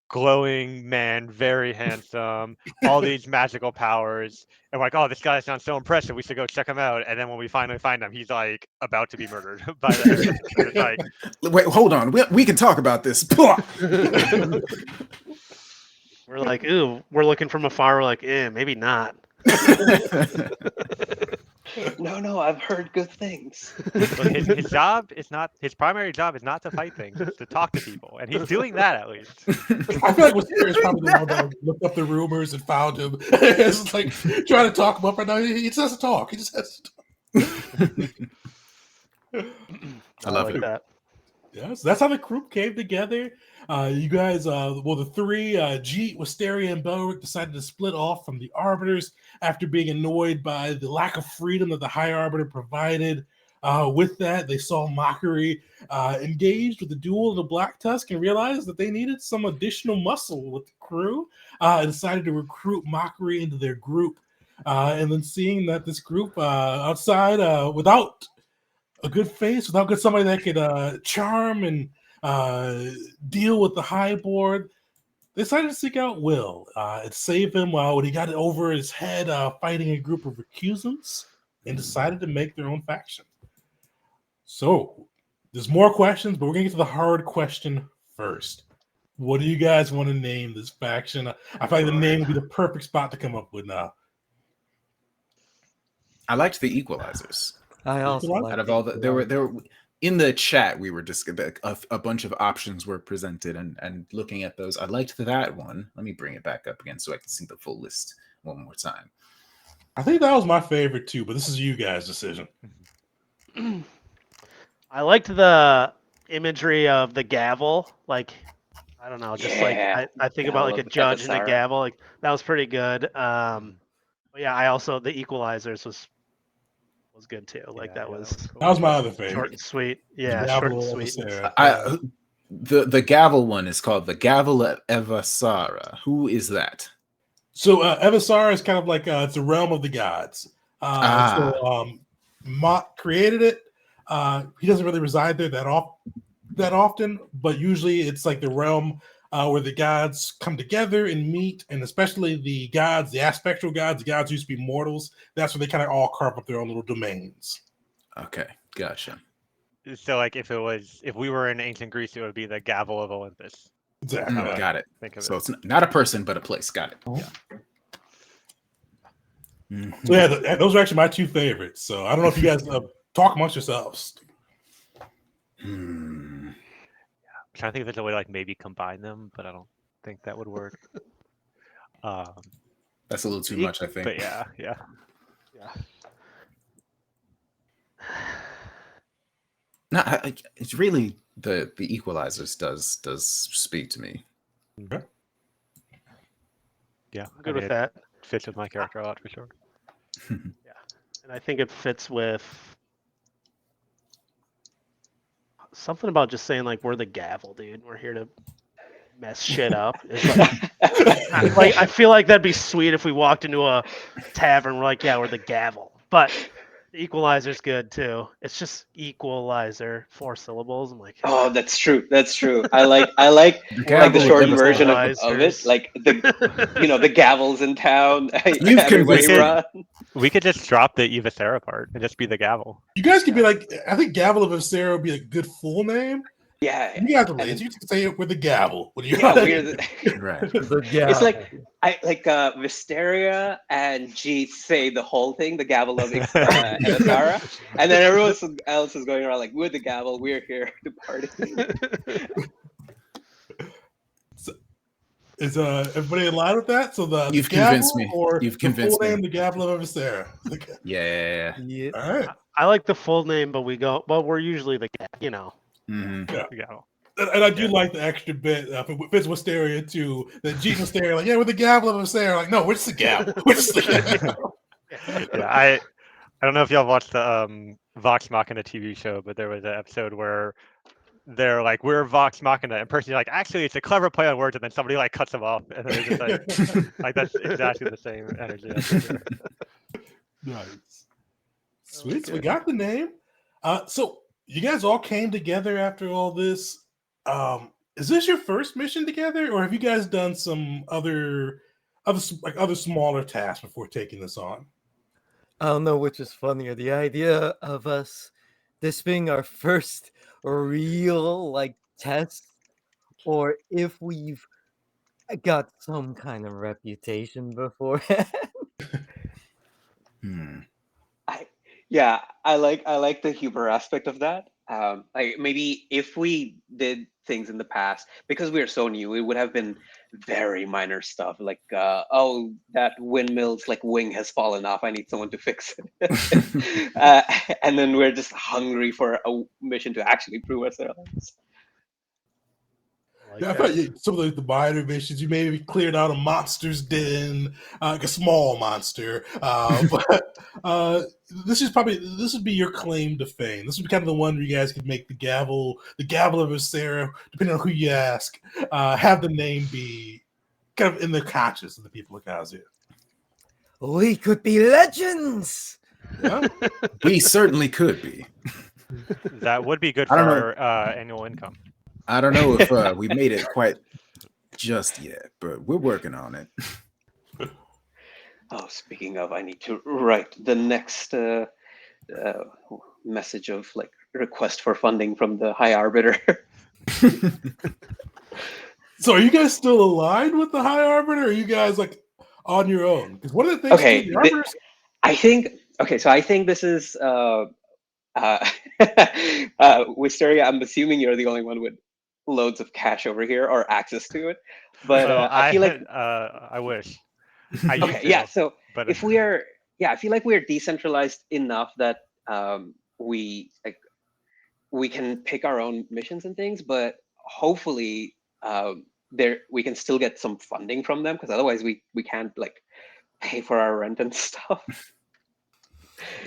glowing man, very handsome, all these magical powers, and we're like, oh, this guy sounds so impressive, we should go check him out. And then when we finally find him, he's like about to be murdered by the heretics. And it's like, wait, hold on, we can talk about this. We're like, ooh, we're looking from afar. We're like, maybe not. No, I've heard good things. Look, his job is not his primary job is not to fight things; it's to talk to people, and he's doing that at least. I feel like Wisteria is probably the one that looked up the rumors and found him. It's like trying to talk him up right now. He just has to talk. He just has to talk. I love like it. that. Yeah, so that's how the group came together. You guys, the three, Jeet, Wisteria, and Belric decided to split off from the Arbiters after being annoyed by the lack of freedom that the High Arbiter provided. With that, they saw Mockery engaged with the duel of the Black Tusk and realized that they needed some additional muscle with the crew and decided to recruit Mockery into their group. And then seeing that this group outside, without a good face, without good somebody that could charm and deal with the high board, they decided to seek out Will and save him when he got it over his head fighting a group of recusants and decided to make their own faction. So there's more questions, but we're going to get to the hard question first. What do you guys want to name this faction? I feel like the name would be the perfect spot to come up with now. I liked the Equalizers. I also like Out of all there were in the chat we were just a bunch of options were presented and looking at those. I liked that one. Let me bring it back up again so I can see the full list one more time. I think that was my favorite too, but this is you guys' decision. I liked the imagery of the gavel. Like, I don't know, just like Yeah, I think about like a gavel of judge and a Evisara. gavel. Like that was pretty good. But yeah, I also the Equalizers was good too. Like Yeah, that yeah, was That was my other short favorite. and sweet. The Yeah, short and Gavel of sweet. Sarah. The gavel one is called the Gavel of Evasara. Who is that? So Evisara is kind of like it's a realm of the gods. So Mott created it. He doesn't really reside there that often, but usually it's like the realm where the gods come together and meet, and especially the gods, the aspectual gods, the gods who used to be mortals. That's where they kind of all carve up their own little domains. Okay, gotcha. So, like, if we were in ancient Greece, it would be the Gavel of Olympus. Exactly. How I Got it. think of So it. it's not a person, but a place. Got it. Yeah. So yeah, those are actually my two favorites. So I don't know if you guys talk amongst yourselves. Hmm. I'm trying to think if there's a way to like maybe combine them, but I don't think that would work. That's a little too much, I think. But yeah. No, it's really the Equalizers does speak to me. Yeah, I'm good with that. Fits with my character a lot for sure. And I think it fits with something about just saying like we're the gavel, dude. We're here to mess shit up. It's like I feel like that'd be sweet if we walked into a tavern. We're like, yeah, we're the gavel. But the Equalizer's good too. It's just Equalizer, 4 syllables. I'm like, Oh, that's true. That's true. I like like the gavel shortened of version of Equalizers. it, like the the gavels in town. You've Everybody convinced me. run. We could just drop the Evasera part and just be the Gavel. You guys could be like, I think Gavel of Sarah would be a good full name. Yeah, You guys are lazy. You can say it with the gavel. yeah, we're Right. It's like Wisteria and Jeet say the whole thing, the gavel of Evisara, and then everyone else is going around like, we're the gavel, we're here to party. Is everybody in line with that? So You've the gavel convinced me. Or You've the convinced full me. name, the gavel of Sarah. Yeah. Yeah. All right. I like the full name, but we're usually the Mm-hmm. The Gavel. And I do like the extra bit if it fits Wisteria too. That Jeet and Wisteria like, yeah, with the gavel of Sarah. Like, no, we're just the gavel. We're just the gavel. Yeah, I don't know if y'all watched the Vox Machina TV show, but there was an episode where they're like, we're Vox Machina, and person's like, actually, it's a clever play on words, and then somebody like cuts them off, and then they're just like that's exactly the same energy. Nice. Sweet. So we got the name. So you guys all came together after all this. Is this your first mission together, or have you guys done some other smaller tasks before taking this on? I don't know which is funnier, the idea of this being our first real test, or if we've got some kind of reputation beforehand. Yeah, I like the humor aspect of that. Like maybe if we did things in the past, because we are so new, it would have been very minor stuff like, oh, that windmill's like wing has fallen off. I need someone to fix it. And then we're just hungry for a mission to actually prove ourselves. Like Yeah, I that. thought some of the minor missions, you maybe cleared out a monster's den, like a small monster. But this would be your claim to fame. This would be kind of the one where you guys could make the gavel of Sarah, depending on who you ask, have the name be kind of in the conscious of the people of Kazia. We could be legends. Yeah. We certainly could be. That would be good I for don't know. our annual income. I don't know if we made it quite just yet, but we're working on it. Oh, speaking of, I need to write the next message of like request for funding from the High Arbiter. So are you guys still aligned with the High Arbiter, or are you guys like on your own? Because one of the things Okay, too, the Arbiters. I think this is Wisteria. I'm assuming you're the only one with loads of cash over here or access to it. But Oh, I feel like I wish I used okay, to, yeah. So but if we are, yeah, I feel like we're decentralized enough that we can pick our own missions and things, but hopefully there we can still get some funding from them, because otherwise we can't like pay for our rent and stuff.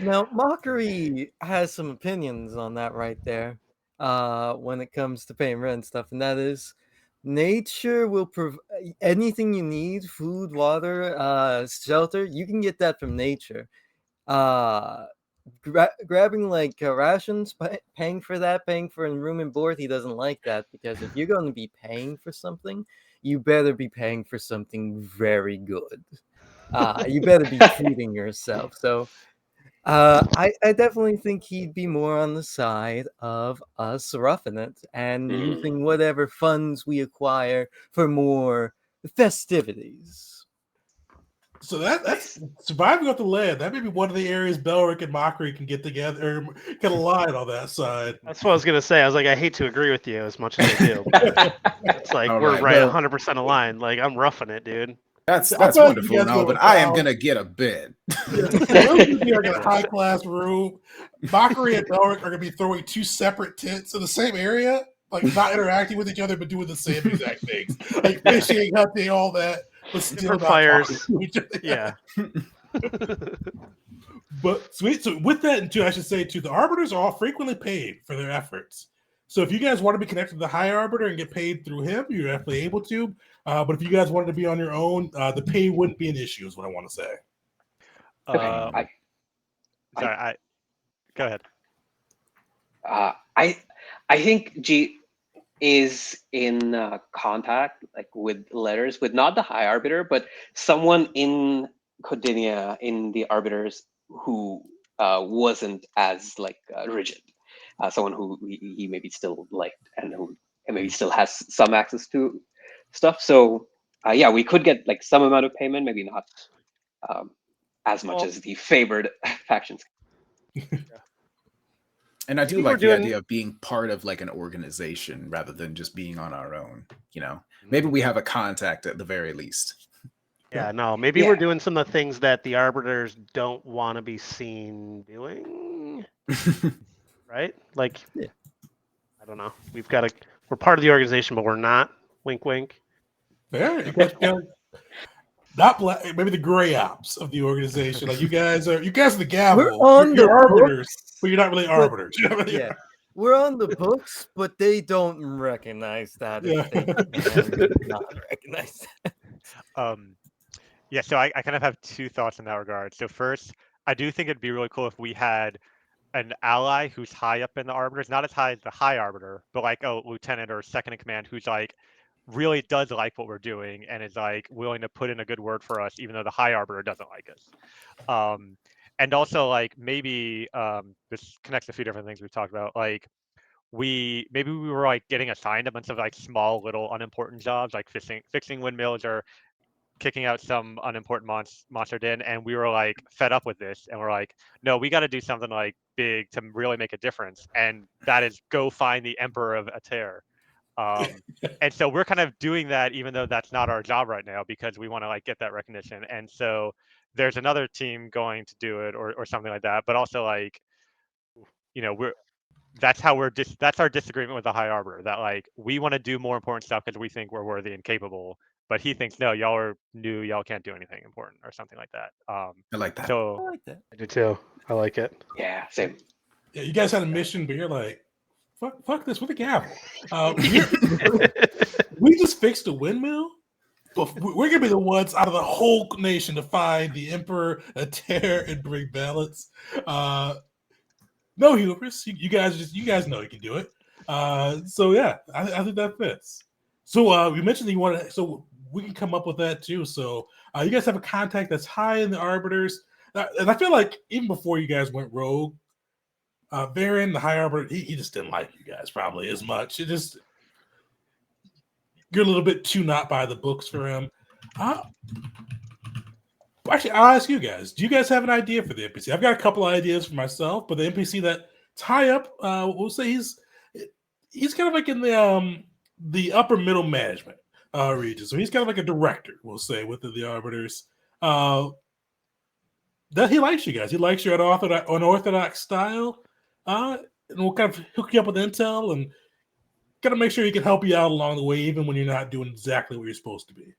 Now, Mockery has some opinions on that right there. When it comes to paying rent and stuff, and that is, nature will provide anything you need: food, water, shelter. You can get that from nature. Uh, grabbing like rations, paying for that, paying for room and board. He doesn't like that, because if you're going to be paying for something, you better be paying for something very good. You better be treating yourself. So I definitely think he'd be more on the side of us roughing it and Mm. using whatever funds we acquire for more festivities. So that's surviving off the land. That may be one of the areas Belric and Mockery can get together, or can align on that side. That's what I was gonna say. I was like, I hate to agree with you as much as I do, but it's like All we're right, right well, 100% aligned. Like I'm roughing it, dude. that's I feel like you wonderful guys and all, go but to I am town. gonna get a bed. Will's gonna be like in a high class room. Mockery and Belric are gonna be throwing two separate tents in the same area, like not interacting with each other, but doing the same exact things, like fishing, hunting, all that, but still Different not fires. talking to each other. Yeah. But sweet. So with that, too, I should say too, the arbiters are all frequently paid for their efforts. So if you guys want to be connected to the High Arbiter and get paid through him, you're definitely able to. But if you guys wanted to be on your own, the pay wouldn't be an issue, is what I want to say. Okay, sorry, go ahead. I think G is in contact like with letters with not the High Arbiter, but someone in Codinia in the Arbiters who wasn't as like rigid, someone who he maybe still liked and who maybe still has some access to stuff. So yeah, we could get like some amount of payment, maybe not as much Well, as the favored factions. And I do Maybe we're like the doing- idea of being part of like an organization rather than just being on our own. You know, maybe we have a contact at the very least. Yeah, no, maybe Yeah. we're doing some of the things that the arbiters don't want to be seen doing, right? Like, Yeah. I don't know. We're part of the organization, but we're not. Wink, wink. Fair. You guys kind of not black, maybe the gray ops of the organization. Like you guys are the gavel. We're on you're the arbiters, books, but you're not really arbiters. You know what I mean? yeah. We're on the books, but they don't recognize that if they can not recognize that. Yeah, so I kind of have two thoughts in that regard. So first, I do think it'd be really cool if we had an ally who's high up in the arbiters, not as high as the High Arbiter, but like a lieutenant or second in command who's like really does like what we're doing and is like willing to put in a good word for us, even though the High Arbiter doesn't like us. And also like maybe this connects a few different things we've talked about. Like we were like getting assigned a bunch of like small little unimportant jobs like fixing windmills or kicking out some unimportant monster den, and we were like fed up with this, and we're like, no, we got to do something like big to really make a difference, and that is go find the Emperor of Ater. And so we're kind of doing that, even though that's not our job right now, because we want to like get that recognition. And so there's another team going to do it, or something like that. But also like, that's our disagreement with the High Arbiter. That like we want to do more important stuff because we think we're worthy and capable, but he thinks no, y'all are new, y'all can't do anything important or something like that. I like that. So I like that. I do too. I like it. Yeah, same. Yeah, you guys had a mission, but you're like, fuck this with a gavel. We just fixed the windmill, but we're gonna be the ones out of the whole nation to find the Emperor, Ater, and bring balance. No hubris. You guys know you can do it. So yeah, I think that fits. So you mentioned that you want to, so we can come up with that too. So you guys have a contact that's high in the arbiters, and I feel like even before you guys went rogue, Baron, the High Arbiter, he just didn't like you guys probably as much. It just, you're a little bit too not by the books for him. Actually, I'll ask you guys. Do you guys have an idea for the NPC? I've got a couple of ideas for myself, but the NPC that tie up, we'll say he's kind of like in the upper middle management region. So he's kind of like a director, we'll say, with the Arbiters. That he likes you guys. He likes your unorthodox style. And we'll kind of hook you up with intel and kind of make sure he can help you out along the way, even when you're not doing exactly what you're supposed to be.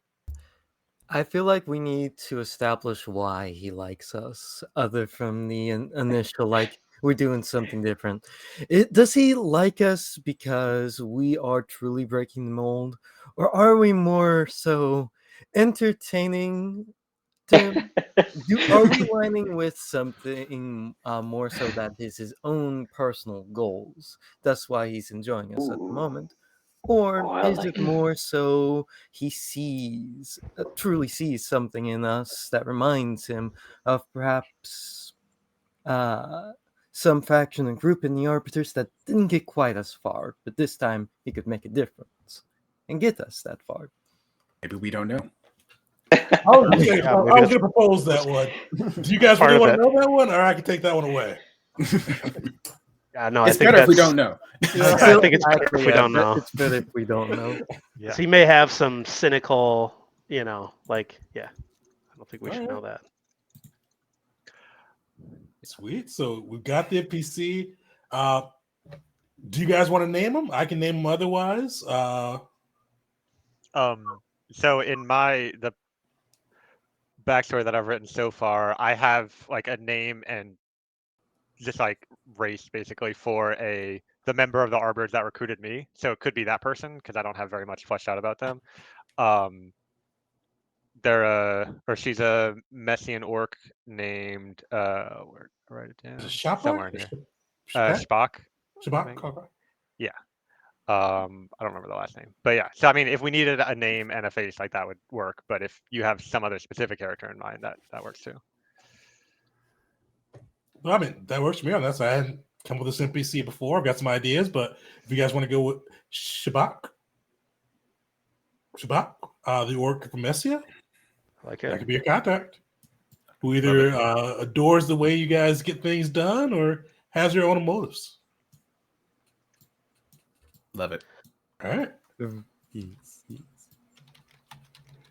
I feel like we need to establish why he likes us, other from the initial, like, we're doing something different. Does he like us because we are truly breaking the mold? Or are we more so entertaining him? Are we lining with something more so that is his own personal goals? That's why he's enjoying us at the moment. Or is it more so he truly sees something in us that reminds him of perhaps some faction and group in the Arbiters that didn't get quite as far, but this time he could make a difference and get us that far? Maybe we don't know. I was going to propose that one. Do you guys really want to know that one, or I can take that one away? No, it's better if we don't know. I think it's better if we don't know. It's better if we don't know. Yeah. So he may have some cynical, I don't think we should know that. Sweet. So we've got the NPC. Do you guys want to name him? I can name him otherwise. So in the backstory that I've written so far, I have like a name and just like race basically for the member of the Arbiters that recruited me. So it could be that person because I don't have very much fleshed out about them. She's a Messian orc named write it down somewhere in here. Spock. Okay. Yeah. I don't remember the last name, but yeah. So I mean, if we needed a name and a face, like that would work. But if you have some other specific character in mind, that works too. Well, I mean, that works for me on that side. I hadn't come up with this NPC before. I've got some ideas, but if you guys want to go with Shabak, the orc from Messia, like it. That could be a contact who either adores the way you guys get things done or has your own motives. Love it. All right.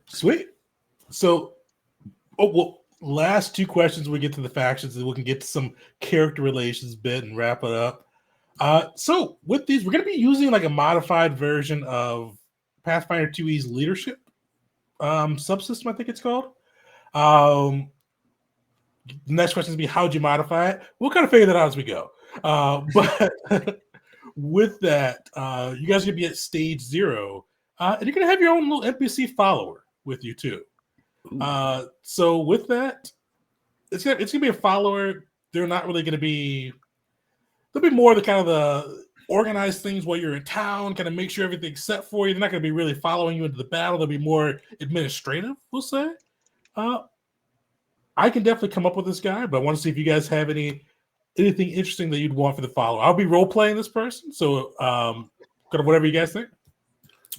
Sweet. So, last two questions. We get to the factions, and we can get to some character relations bit and wrap it up. So with these, we're going to be using like a modified version of Pathfinder 2e's leadership subsystem, I think it's called. The next question is be how'd you modify it? We'll kind of figure that out as we go. But with that, you guys are going to be at stage 0, and you're going to have your own little NPC follower with you too. So with that, it's gonna be a follower. They're not really going to be. They'll be more the kind of the organize things while you're in town, kind of make sure everything's set for you. They're not going to be really following you into the battle. They'll be more administrative, we'll say. I can definitely come up with this guy, but I want to see if you guys have anything interesting that you'd want for the follower. I'll be role playing this person, so kind of whatever you guys think.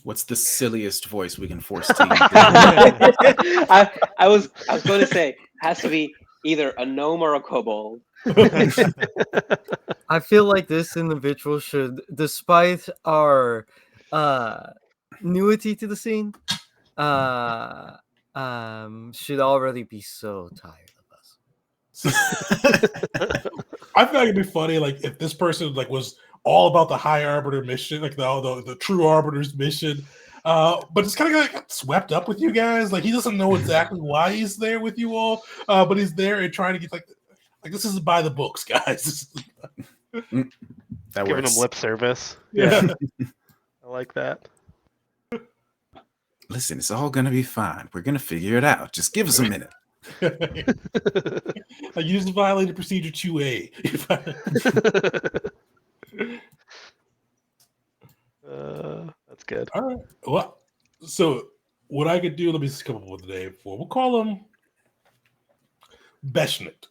What's the silliest voice we can force T? I was going to say has to be either a gnome or a kobold. I feel like this individual should, despite our newity to the scene, should already be so tired of us. I feel like it'd be funny, like if this person like was all about the High Arbiter mission, like the True Arbiter's mission, but it's kind of like got swept up with you guys. Like he doesn't know exactly why he's there with you all, but he's there and trying to get like this is by the books, guys. That Giving works. him lip service. Yeah. I like that. Listen, it's all gonna be fine. We're gonna figure it out. Just give us a minute. I used to violate procedure 2A. That's good. All right. Well, so what I could do, let me just come up with a name for. We'll call him Beshnit.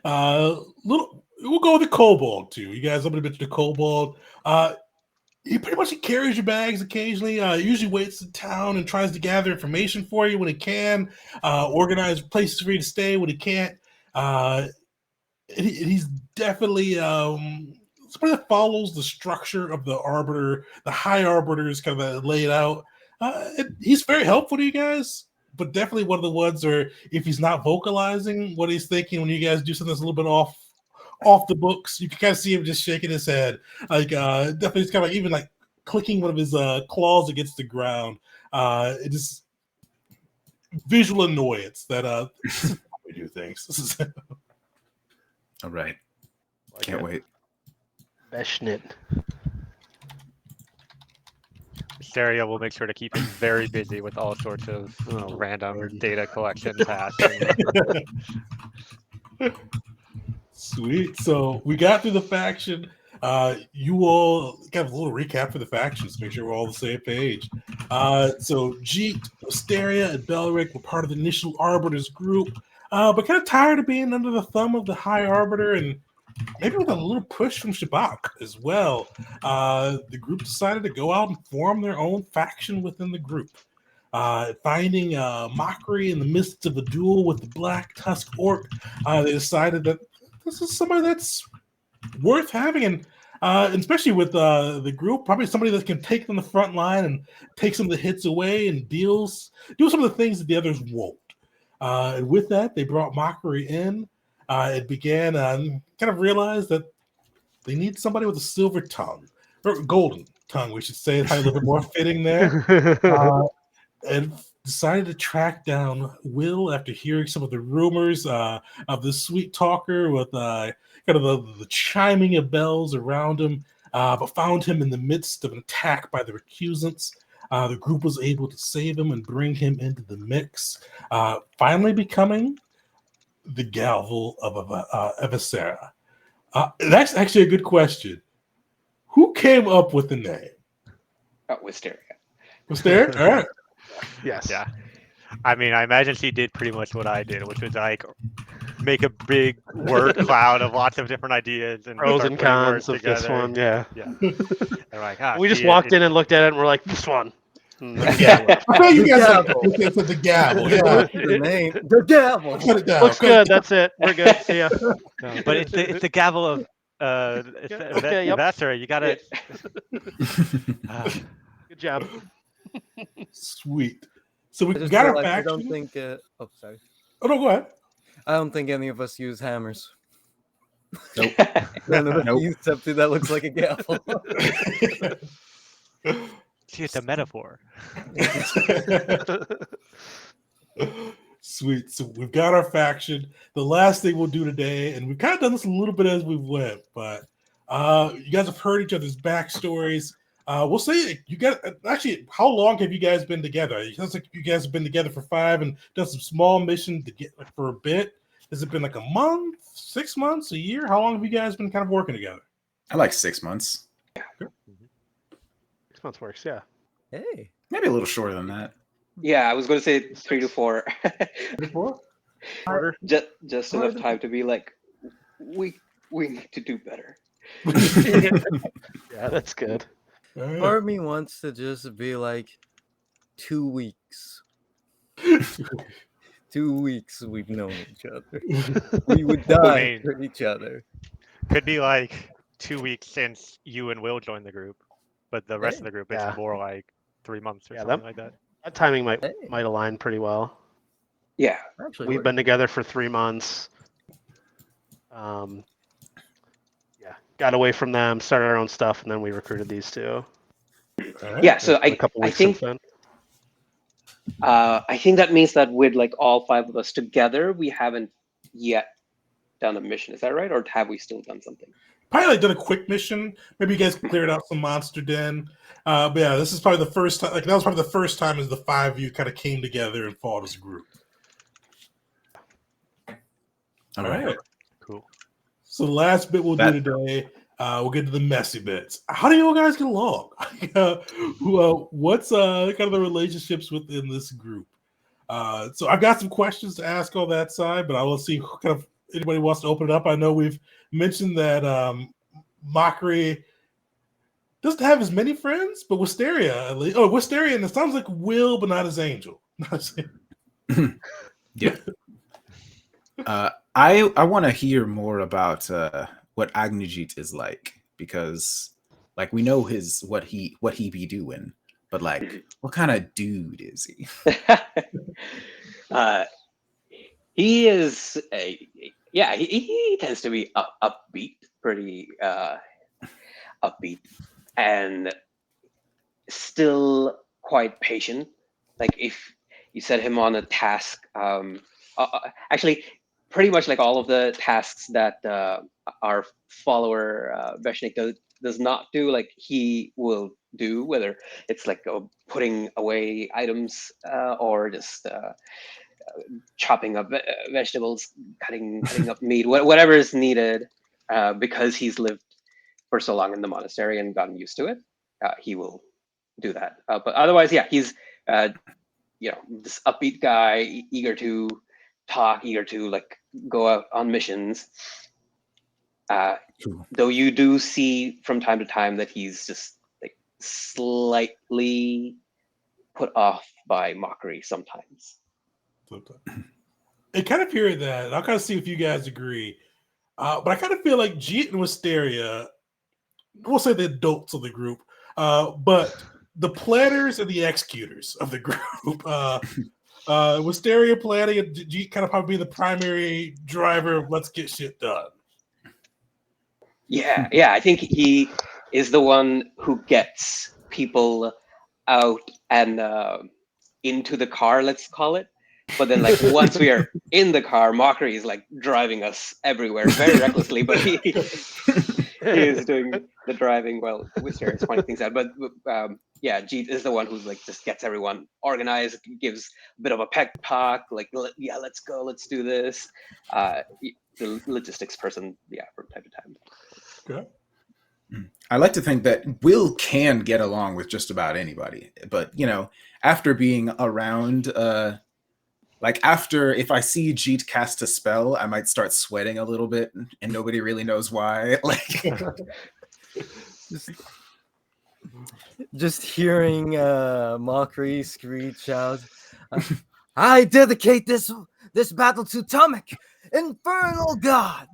We'll go with the kobold too. You guys, somebody mentioned the kobold. He pretty much carries your bags occasionally. Usually waits in town and tries to gather information for you when he can. Organize places for you to stay when he can't. He's definitely somebody that follows the structure of the arbiter, the high arbiters kind of laid out. He's very helpful to you guys, but definitely one of the ones where if he's not vocalizing what he's thinking when you guys do something that's a little bit off the books, you can kind of see him just shaking his head. Like definitely it's kind of like even like clicking one of his claws against the ground. It is visual annoyance that this is how we do things. This is All right. Like Can't it. wait. Beshnit. Mysteria will make sure to keep him very busy with all sorts of random data collection tasks. Sweet. So we got through the faction. You all got a little recap for the factions. Make sure we're all on the same page. So Jeet, Mysteria, and Belric were part of the initial Arbiters group, but kind of tired of being under the thumb of the High Arbiter, and maybe with a little push from Shabak as well. The group decided to go out and form their own faction within the group. Finding Mockery in the midst of a duel with the Black Tusk Orc, they decided that this is somebody that's worth having, and especially with the group, probably somebody that can take them the front line and take some of the hits away and do some of the things that the others won't. And with that, they brought Mockery in. It began kind of realized that they need somebody with a silver tongue, or golden tongue, we should say, probably a little bit more fitting there. And decided to track down Will after hearing some of the rumors of the sweet talker with kind of the chiming of bells around him, but found him in the midst of an attack by the recusants. The group was able to save him and bring him into the mix, finally becoming the Gavel of Avacera. That's actually a good question. Who came up with the name? Wisteria. Wisteria? All right. Yes. Yeah. I mean, I imagine she did pretty much what I did, which was like make a big word cloud of lots of different ideas and Pros start and putting cons words of this together. one. Yeah. Yeah. They're like, We just walked in and looked at it and we're like, this one. Yeah. I thought you guys Gavel. said the gavel. Yeah. The name, the devil. Cut it down. Looks Cut it good. That's it. We're good. See ya. But it's the gavel of Okay, yep. Vassar. You gotta. Good job. Sweet. So we I just got feel our like I faction. don't think. Oh, sorry. Oh no, go ahead. I don't think any of us use hammers. Nope. None of us Nope. use something that looks like a gavel. See, it's a metaphor. Sweet. So we've got our faction. The last thing we'll do today, and we've kind of done this a little bit as we went, but you guys have heard each other's backstories. We'll say you guys actually. How long have you guys been together? It sounds like you guys have been together for 5 and done some small mission to get for a bit. Has it been like a month, 6 months, a year? How long have you guys been kind of working together? I like 6 months. 6 months works. Yeah. Hey. Maybe a little shorter than that. Yeah, I was going to say 3 to 4. Before? Just enough time to be like, we need to do better. Yeah, that's good. All right. Part of me wants to just be like 2 weeks. 2 weeks we've known each other. We would die mean- for each other. Could be like 2 weeks since you and Will joined the group, but the rest of the group Yeah. it's more like 3 months or Yeah, something like that. That timing might Hey. align pretty well. Yeah. Actually, We've works. been together for 3 months. Yeah, got away from them, started our own stuff, and then we recruited these two. All right. Yeah. So A couple I weeks think since then. I think that means that with like all 5 of us together, we haven't yet done a mission. Is that right, or have we still done something? Probably like done a quick mission. Maybe you guys cleared out some monster den. But yeah, this is probably the first time. Like that was probably the first time as the 5 of you kind of came together and fought as a group. All right. Cool. So the last bit we'll do today, we'll get to the messy bits. How do you guys get along? What's kind of the relationships within this group? So I've got some questions to ask on that side, but I will see who kind of anybody wants to open it up. I know we've mentioned that Mockery doesn't have as many friends, but Wisteria at least. Oh, Wisteria, and it sounds like Will, but not as Angel. Yeah. I want to hear more about what Agnijit is like, because like we know what he be doing, but like what kind of dude is he? He is he tends to be upbeat, pretty upbeat, and still quite patient. Like if you set him on a task, actually pretty much like all of the tasks that our follower Veshnik does not do, like he will do, whether it's like putting away items or just chopping up vegetables, cutting up meat, whatever is needed, because he's lived for so long in the monastery and gotten used to it. He will do that. But otherwise, yeah, he's this upbeat guy, eager to talk, eager to like go out on missions. Though you do see from time to time that he's just like slightly put off by Mockery sometimes. I kind of hear that. I'll kind of see if you guys agree. But I kind of feel like Jeet and Wisteria, we'll say the adults of the group, but the planners and the executors of the group. Wisteria planning and Jeet kind of probably being the primary driver of let's get shit done. Yeah, I think he is the one who gets people out and into the car, let's call it. But then, like, once we are in the car, Mockery is like driving us everywhere very recklessly, but he is doing the driving while Wisteria is pointing things out. But yeah, Jeet is the one who's like just gets everyone organized, gives a bit of a pep talk, like, yeah, let's go, let's do this. The logistics person, yeah, from time to time. Okay. I like to think that Will can get along with just about anybody, but after being around, like after if I see Jeet cast a spell, I might start sweating a little bit, and nobody really knows why. Like, just hearing Mockery screech out, "I dedicate this battle to Tomek, infernal god."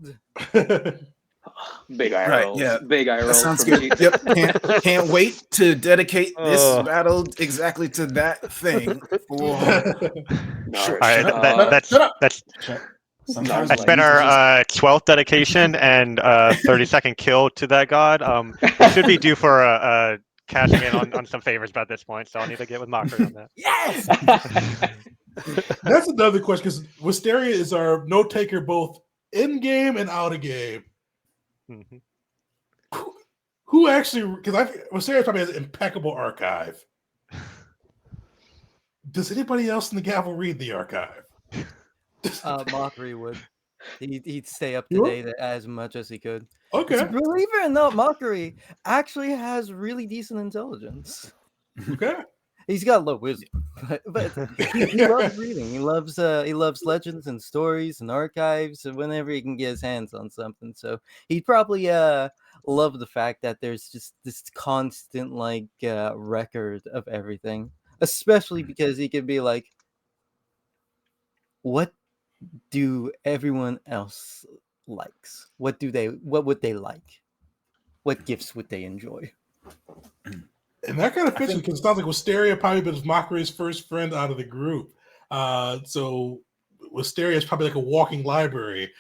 Big eye right? rolls. Yeah, Big eye that rolls. sounds from good. Jeet. Yep, can't wait to dedicate this battle exactly to that thing. No, All right, that's Sometimes that's I been need to our 12th dedication and 30-second kill to that god. We should be due for a cashing in on some favors by this point, so I'll need to get with Mockery on that. Yes. That's another question because Wisteria is our note taker both in game and out of game. Mm-hmm. Who actually? Because Wisteria probably has an impeccable archive. Does anybody else in the gavel read the archive? Mockery would. He'd stay up to date as much as he could. Okay. So believe it or not, Mockery actually has really decent intelligence. Okay. He's got low wisdom, but he loves reading. He loves legends and stories and archives whenever he can get his hands on something. So he'd probably love the fact that there's just this constant like record of everything, especially because he could be like, what do everyone else likes? What would they like? What gifts would they enjoy? And that kind of fits because it sounds like Wisteria probably was Mockery's first friend out of the group. So Wisteria is probably like a walking library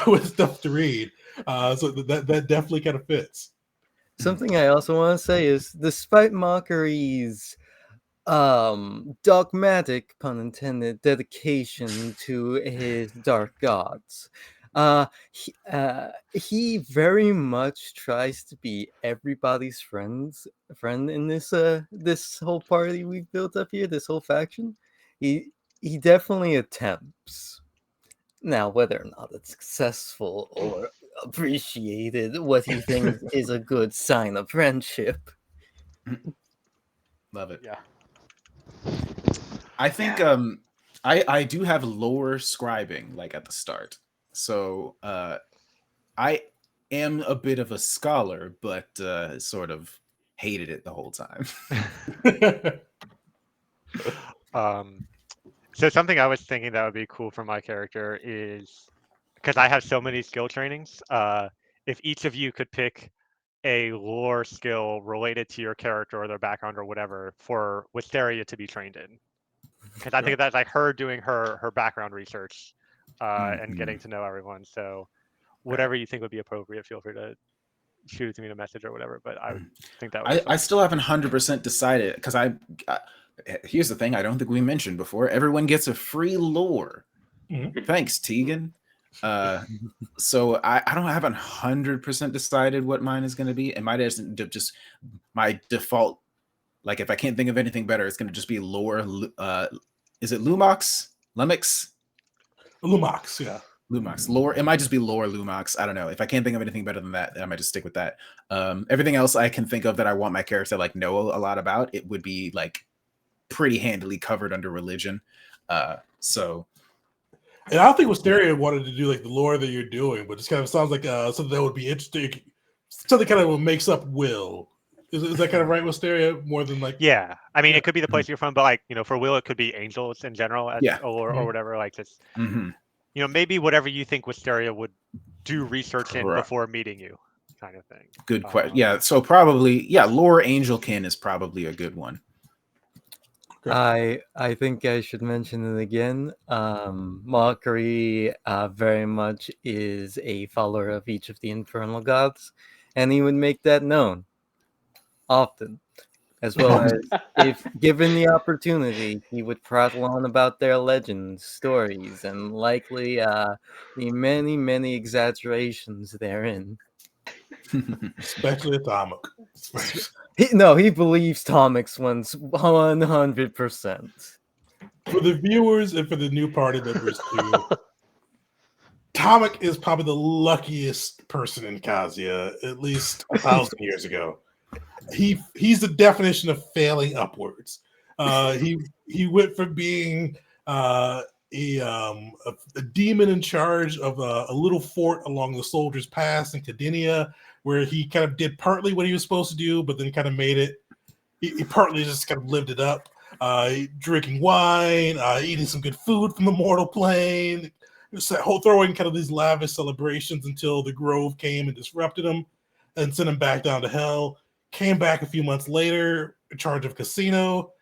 with stuff to read. So that definitely kind of fits. Something I also want to say is, despite Mockery's dogmatic, pun intended, dedication to his dark gods, he very much tries to be everybody's friend in this whole party we've built up here, this whole faction. He definitely attempts. Now, whether or not it's successful or appreciated, what he thinks is a good sign of friendship. Love it. Yeah. I think I do have lore scribing like at the start. So I am a bit of a scholar, but sort of hated it the whole time. So something I was thinking that would be cool for my character is, because I have so many skill trainings, if each of you could pick a lore skill related to your character or their background or whatever for Wisteria to be trained in. Because I think that's like her doing her background research and getting to know everyone. So whatever you think would be appropriate, feel free to shoot it to me in a message or whatever. But I would think that would I still haven't 100% decided, because here's the thing I don't think we mentioned before. Everyone gets a free lore. Mhm. Thanks, Tegan. So I don't have 100% decided what mine is going to be. It might just my default, like if I can't think of anything better, it's going to just be lore. Is it Lumox? Lumix? Lumox, yeah. Lumox. Lore. It might just be lore Lumox. I don't know. If I can't think of anything better than that, then I might just stick with that. Everything else I can think of that I want my character to like know a lot about, it would be like pretty handily covered under religion. So And I don't think Wisteria wanted to do like the lore that you're doing, but just kind of sounds like something that would be interesting. Something kind of makes up Will. Is that kind of right, Wisteria? More than like, yeah. I mean, it could be the place you're from, but like, you know, for Will, it could be angels in general, as, Yeah. or whatever. Like, just you know, maybe whatever you think Wisteria would do research in before meeting you, kind of thing. Good question. Yeah. So probably, lore Angelkin is probably a good one. I think I should mention it again. Mockery very much is a follower of each of the infernal gods, and he would make that known often, as well as if given the opportunity, he would prattle on about their legends, stories, and likely the many exaggerations therein. especially Atomic. He believes Tomix one's 100%. For the viewers and for the new party members too, Atomic is probably the luckiest person in Kazia, at least 1,000 years ago. He's the definition of failing upwards. He went from being a demon in charge of a little fort along the Soldiers Pass in Cadinia, where he kind of did partly what he was supposed to do, but then kind of made it. He partly just kind of lived it up, drinking wine, eating some good food from the mortal plane, throwing kind of these lavish celebrations until the Grove came and disrupted him and sent him back down to hell. Came back a few months later in charge of casino.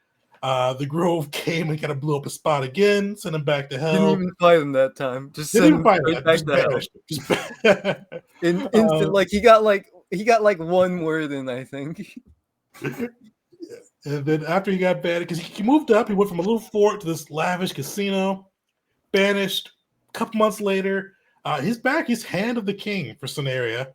The Grove came and kind of blew up his spot again, sent him back to hell. Didn't even fight him that time. Just Didn't even sent fight him him. straight back to hell. Instant, like he got like one word in, I think. And then after he got banned, because he moved up, he went from a little fort to this lavish casino, banished. A couple months later, he's back. He's Hand of the King for Scenaria.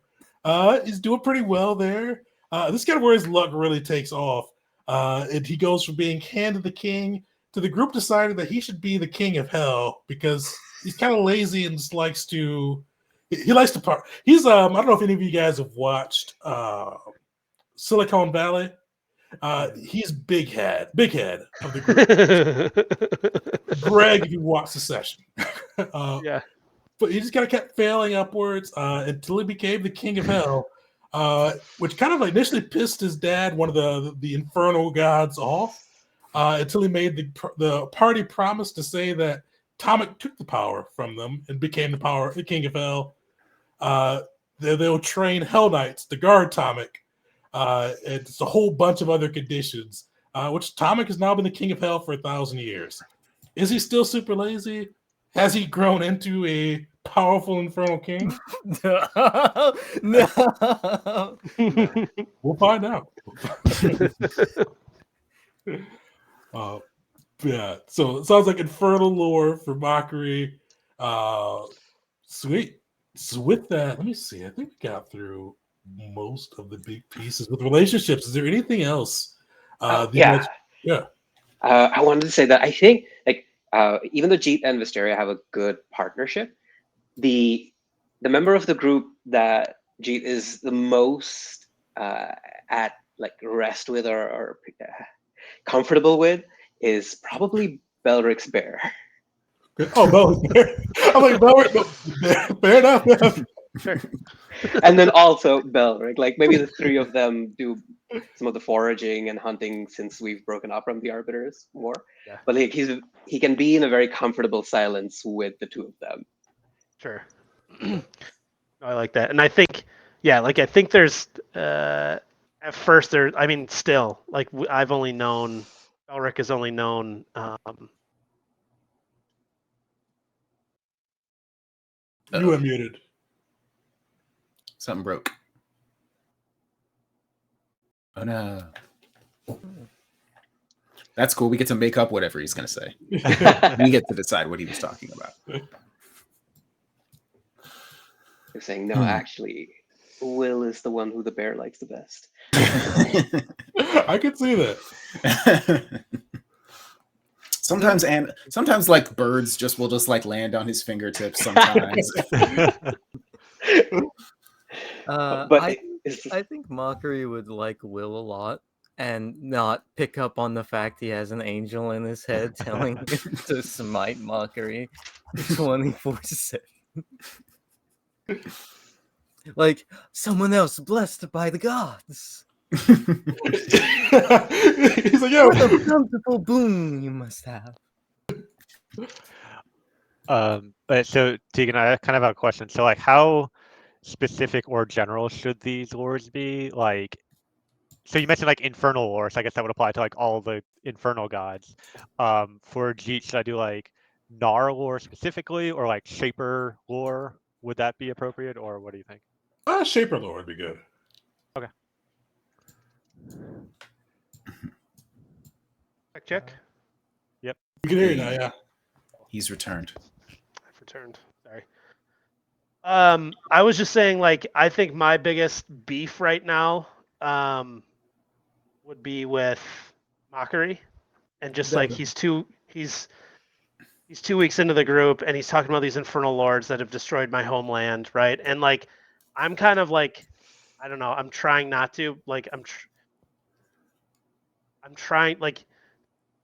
He's doing pretty well there. This is kind of where his luck really takes off. And he goes from being Hand of the King to the group decided that he should be the King of Hell because he's kind of lazy and just likes to. He likes to part. He's I don't know if any of you guys have watched Silicon Valley. He's big head of the group. Greg, if you watch the session, Yeah. but he just kind of kept failing upwards until he became the King of Hell. which kind of initially pissed his dad, one of the infernal gods, off, until he made the party promise to say that Tomic took the power from them and became the king of hell. They'll train Hell Knights to guard Tomic. It's a whole bunch of other conditions, which Tomic has now been the king of hell for 1,000 years. Is he still super lazy? Has he grown into a powerful infernal king? No. We'll find out. Yeah, so it sounds like infernal lore for Mockery. Sweet. So with that, let me see. I think we got through most of the big pieces with relationships. Is there anything else? Yeah. Yeah. I wanted to say that I think, even though Jeet and Wisteria have a good partnership, the member of the group that Jeet is the most at rest with or comfortable with is probably Belric's bear. Oh, Belric's bear. I'm like, Belric, fair enough. Sure. And then also Belric. Maybe the three of them do some of the foraging and hunting since we've broken up from the Arbiters War. Yeah. But he can be in a very comfortable silence with the two of them. Sure. I like that. And I think, I think there's, at first still, I've only known, Belric has only known, You were muted. Something broke. Oh no. That's cool. We get to make up whatever he's going to say. We get to decide what he was talking about. They're saying, no, actually, Will is the one who the bear likes the best. I could see that. Sometimes birds will land on his fingertips sometimes. I think Mockery would like Will a lot and not pick up on the fact he has an angel in his head telling him to smite Mockery 24/7. Like someone else blessed by the gods. He's like, yeah, what a bountiful boon you must have. But so Tegan, I kind of have a question. So how specific or general should these lores be? So you mentioned infernal lore, so I guess that would apply to all the infernal gods. For Jeet, should I do Gnar lore specifically, or Shaper lore? Would that be appropriate, or what do you think? Shaper lore would be good. Okay. Check. Yep. You can hear you now, yeah. He's returned. I've returned. Sorry. I was just saying, I think my biggest beef right now would be with Mockery, and just he's 2 weeks into the group, and he's talking about these infernal lords that have destroyed my homeland, right? And I'm kind of I don't know. I'm trying not to. I'm trying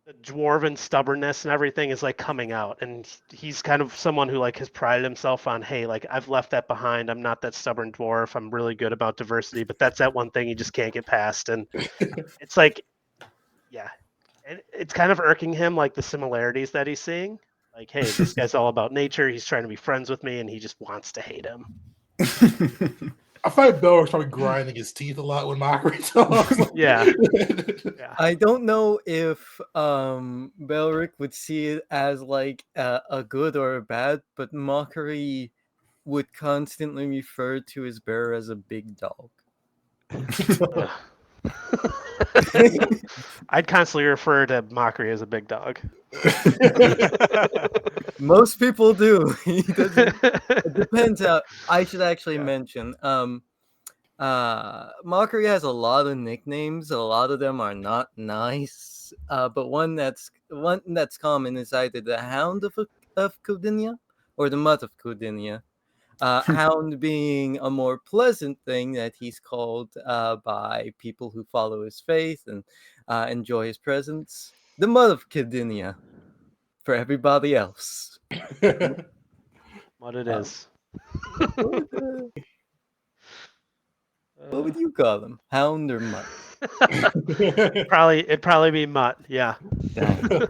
the dwarven stubbornness and everything is coming out, and he's kind of someone who has prided himself on, hey, I've left that behind. I'm not that stubborn dwarf. I'm really good about diversity, but that's that one thing you just can't get past. And it's yeah, and it's kind of irking him, the similarities that he's seeing. Hey, this guy's all about nature. He's trying to be friends with me, and he just wants to hate him. I find Belric's probably grinding his teeth a lot when Mockery talks. Yeah. I don't know if Belric would see it as a good or a bad, but Mockery would constantly refer to his bear as a big dog. I'd constantly refer to Mockery as a big dog. Most people do. It depends. I should actually mention. Mockery has a lot of nicknames. A lot of them are not nice. But one that's common is either the Hound of Codinia or the Mutt of Codinia. Hound being a more pleasant thing that he's called by people who follow his faith and enjoy his presence. The Mutt of Codinia for everybody else. What it is. What would you call them? Hound or mutt? It'd probably be Mutt. Yeah. Dang.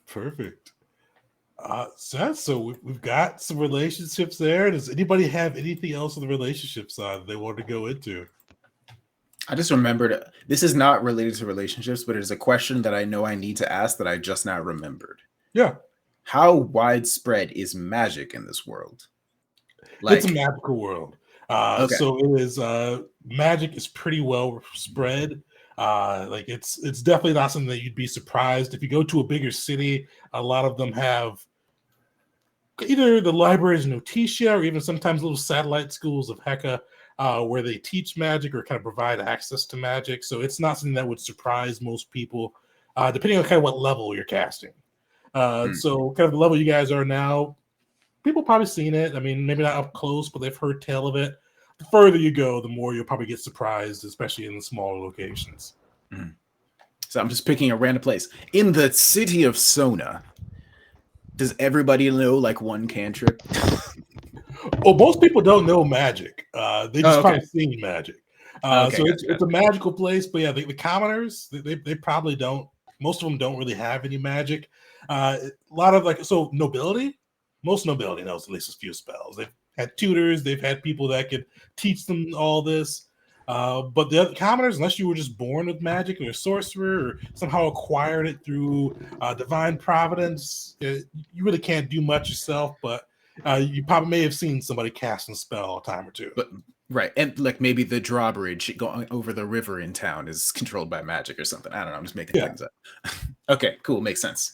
Perfect. Seth, so we've got some relationships there. Does anybody have anything else on the relationship side that they want to go into? I just remembered, this is not related to relationships, but it is a question that I know I need to ask that I just now remembered. Yeah. How widespread is magic in this world? It's a magical world. Okay. So it is magic is pretty well spread. Like it's definitely not something that you'd be surprised. If you go to a bigger city, a lot of them have either the libraries in Noticia or even sometimes little satellite schools of Heka where they teach magic or kind of provide access to magic. So it's not something that would surprise most people, depending on kind of what level you're casting. So kind of the level you guys are now, people probably seen it. I mean, maybe not up close, but they've heard tell of it. The further you go, the more you'll probably get surprised, especially in the smaller locations. So I'm just picking a random place. In the city of Sona, does everybody know like one cantrip? Well, most people don't know magic. They just okay. probably seen magic. So it's a magical place, but yeah, the commoners, they probably don't. Most of them don't really have any magic. A lot of nobility. Most nobility knows at least a few spells. They've had tutors. They've had people that could teach them all this. But the other commoners, unless you were just born with magic or a sorcerer or somehow acquired it through divine providence, you really can't do much yourself. But you probably may have seen somebody casting a spell a time or two. But right, and like maybe the drawbridge going over the river in town is controlled by magic or something. I don't know. I'm just making things up. Okay, cool. Makes sense.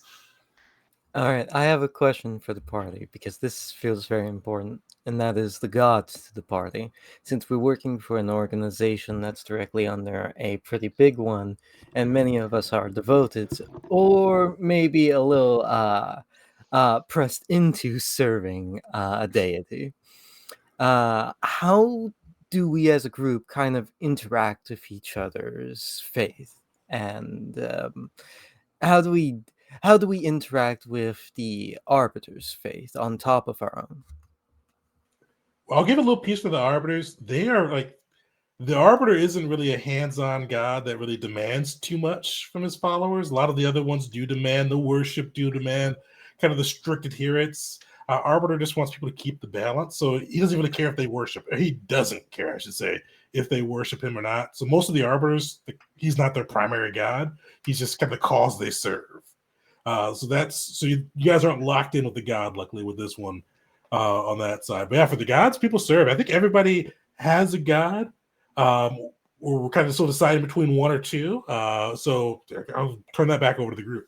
All right, I have a question for the party because this feels very important, and that is the gods to the party. Since we're working for an organization that's directly under a pretty big one, and many of us are devoted, or maybe a little pressed into serving a deity. How do we as a group kind of interact with each other's faith, and how do we interact with the Arbiter's faith on top of our own? Well, I'll give a little piece for the Arbiters. They are like the Arbiter isn't really a hands-on god that really demands too much from his followers. A lot of the other ones do demand the worship, do demand kind of the strict adherence. Arbiter just wants people to keep the balance, so he doesn't really care if they worship. Or he doesn't care, I should say, if they worship him or not. So most of the Arbiters, he's not their primary god. He's just kind of the cause they serve. So you guys aren't locked in with the god, luckily, with this one on that side. But yeah, for the gods, people serve. I think everybody has a god. We're kind of still deciding between one or two. So I'll turn that back over to the group.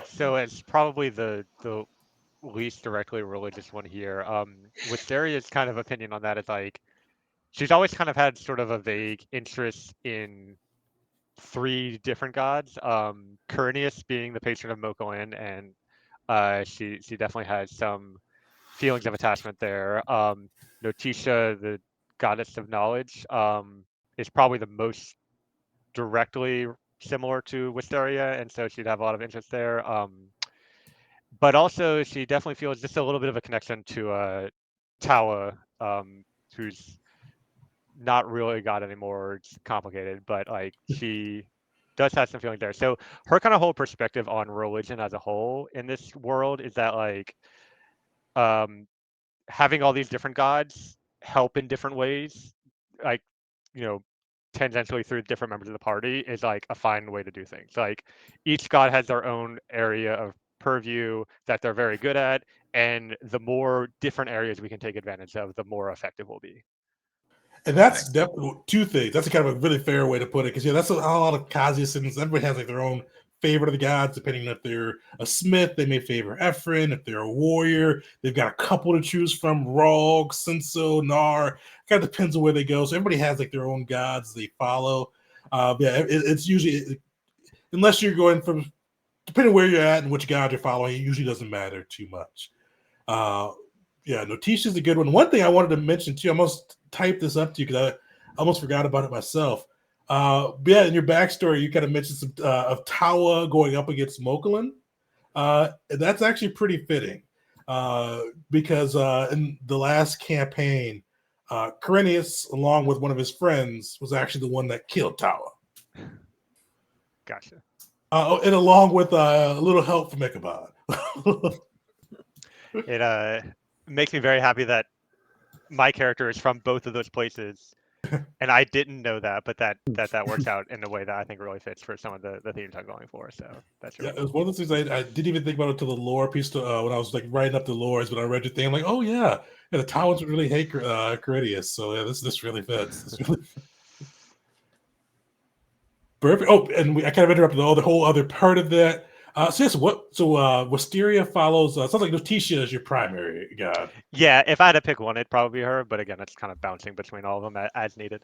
So it's probably the least directly religious one here. Wisteria's kind of opinion on that is like she's always kind of had sort of a vague interest in 3 different gods. Curnius being the patron of Mokolan, and she definitely has some feelings of attachment there. Noticia, the goddess of knowledge, is probably the most directly similar to Wisteria, and so she'd have a lot of interest there. But also, she definitely feels just a little bit of a connection to Tawa, who's not really a god anymore. It's complicated, but like she does have some feelings there. So her kind of whole perspective on religion as a whole in this world is that like having all these different gods help in different ways, like, you know, tangentially through different members of the party is like a fine way to do things. Like each god has their own area of purview that they're very good at, and the more different areas we can take advantage of, the more effective we'll be. And that's definitely 2 things. That's a kind of a really fair way to put it. Because that's a lot of Kazia citizens. Everybody has like their own favorite of the gods, depending on if they're a smith, they may favor Ephraim. If they're a warrior, they've got a couple to choose from: Rog, Senso, Nar. Kind of depends on where they go. So everybody has like their own gods they follow. It's usually, unless you're going from, depending on where you're at and which god you're following, it usually doesn't matter too much. Noticia's a good one. One thing I wanted to mention too, I almost typed this up to you because I almost forgot about it myself. In your backstory, you kind of mentioned some of Tawa going up against Mokalan. That's actually pretty fitting because in the last campaign, Kyrenius, along with one of his friends, was actually the one that killed Tawa. Gotcha. And along with a little help from Ichabod. It makes me very happy that my character is from both of those places, and I didn't know that, but that works out in a way that I think really fits for some of the themes I'm going for. So that's really It was one of those things I didn't even think about it until the lore piece. When I was like writing up the lores, when I read your thing, I'm like, oh yeah, the Towns really hate Caridius. So yeah, this really fits. This really perfect. Oh, and I kind of interrupted the whole other part of that. So yes, Wisteria follows. Sounds like Noticia is your primary god. Yeah, if I had to pick one, it'd probably be her. But again, it's kind of bouncing between all of them as needed.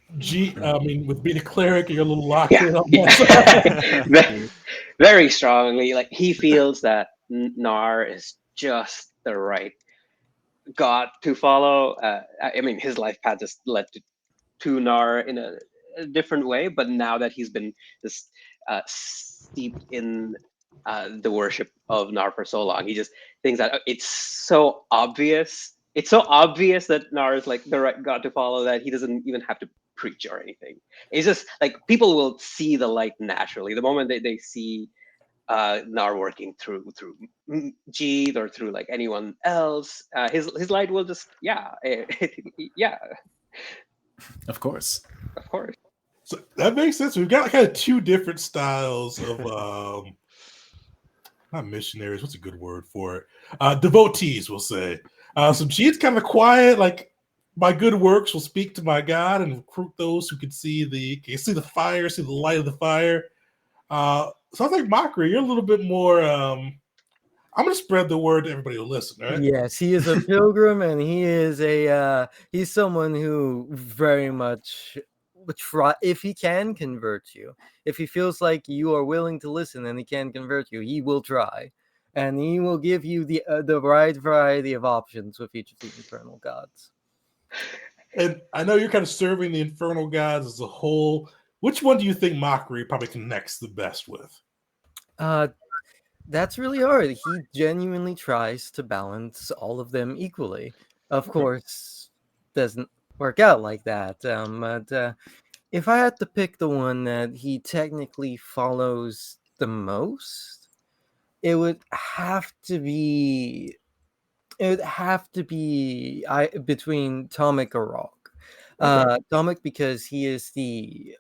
I mean, with being a cleric, you're a little locked Yeah, in on that. very strongly. Like he feels that Nar is just the right god to follow. I mean, his life path just led to Nar in a different way, but now that he's been this steeped in the worship of Nar for so long, he just thinks that it's so obvious. It's so obvious that Nar is like the right god to follow that he doesn't even have to preach or anything. It's just like people will see the light naturally the moment they see Nar working through Jeet or through like anyone else. His light will just yeah. Of course. Of course. So that makes sense. We've got kind of two different styles of not missionaries. What's a good word for it? Devotees, we'll say. So Jeet's kind of quiet, like my good works will speak to my God and recruit those who can see the fire, see the light of the fire. Sounds like Mockery. You're a little bit more. I'm going to spread the word to everybody who listen. Right? Yes, he is a pilgrim, and he is he's someone who very much try if he can convert you. If he feels like you are willing to listen and he can convert you, he will try, and he will give you the right variety of options with each of the infernal gods. And I know you're kind of serving the infernal gods as a whole. Which one do you think Mockery probably connects the best with? That's really hard. He genuinely tries to balance all of them equally. Of course, doesn't work out like that. But if I had to pick the one that he technically follows the most, it would have to be. It would have to be between Tomic or Rock. Tomic because he is the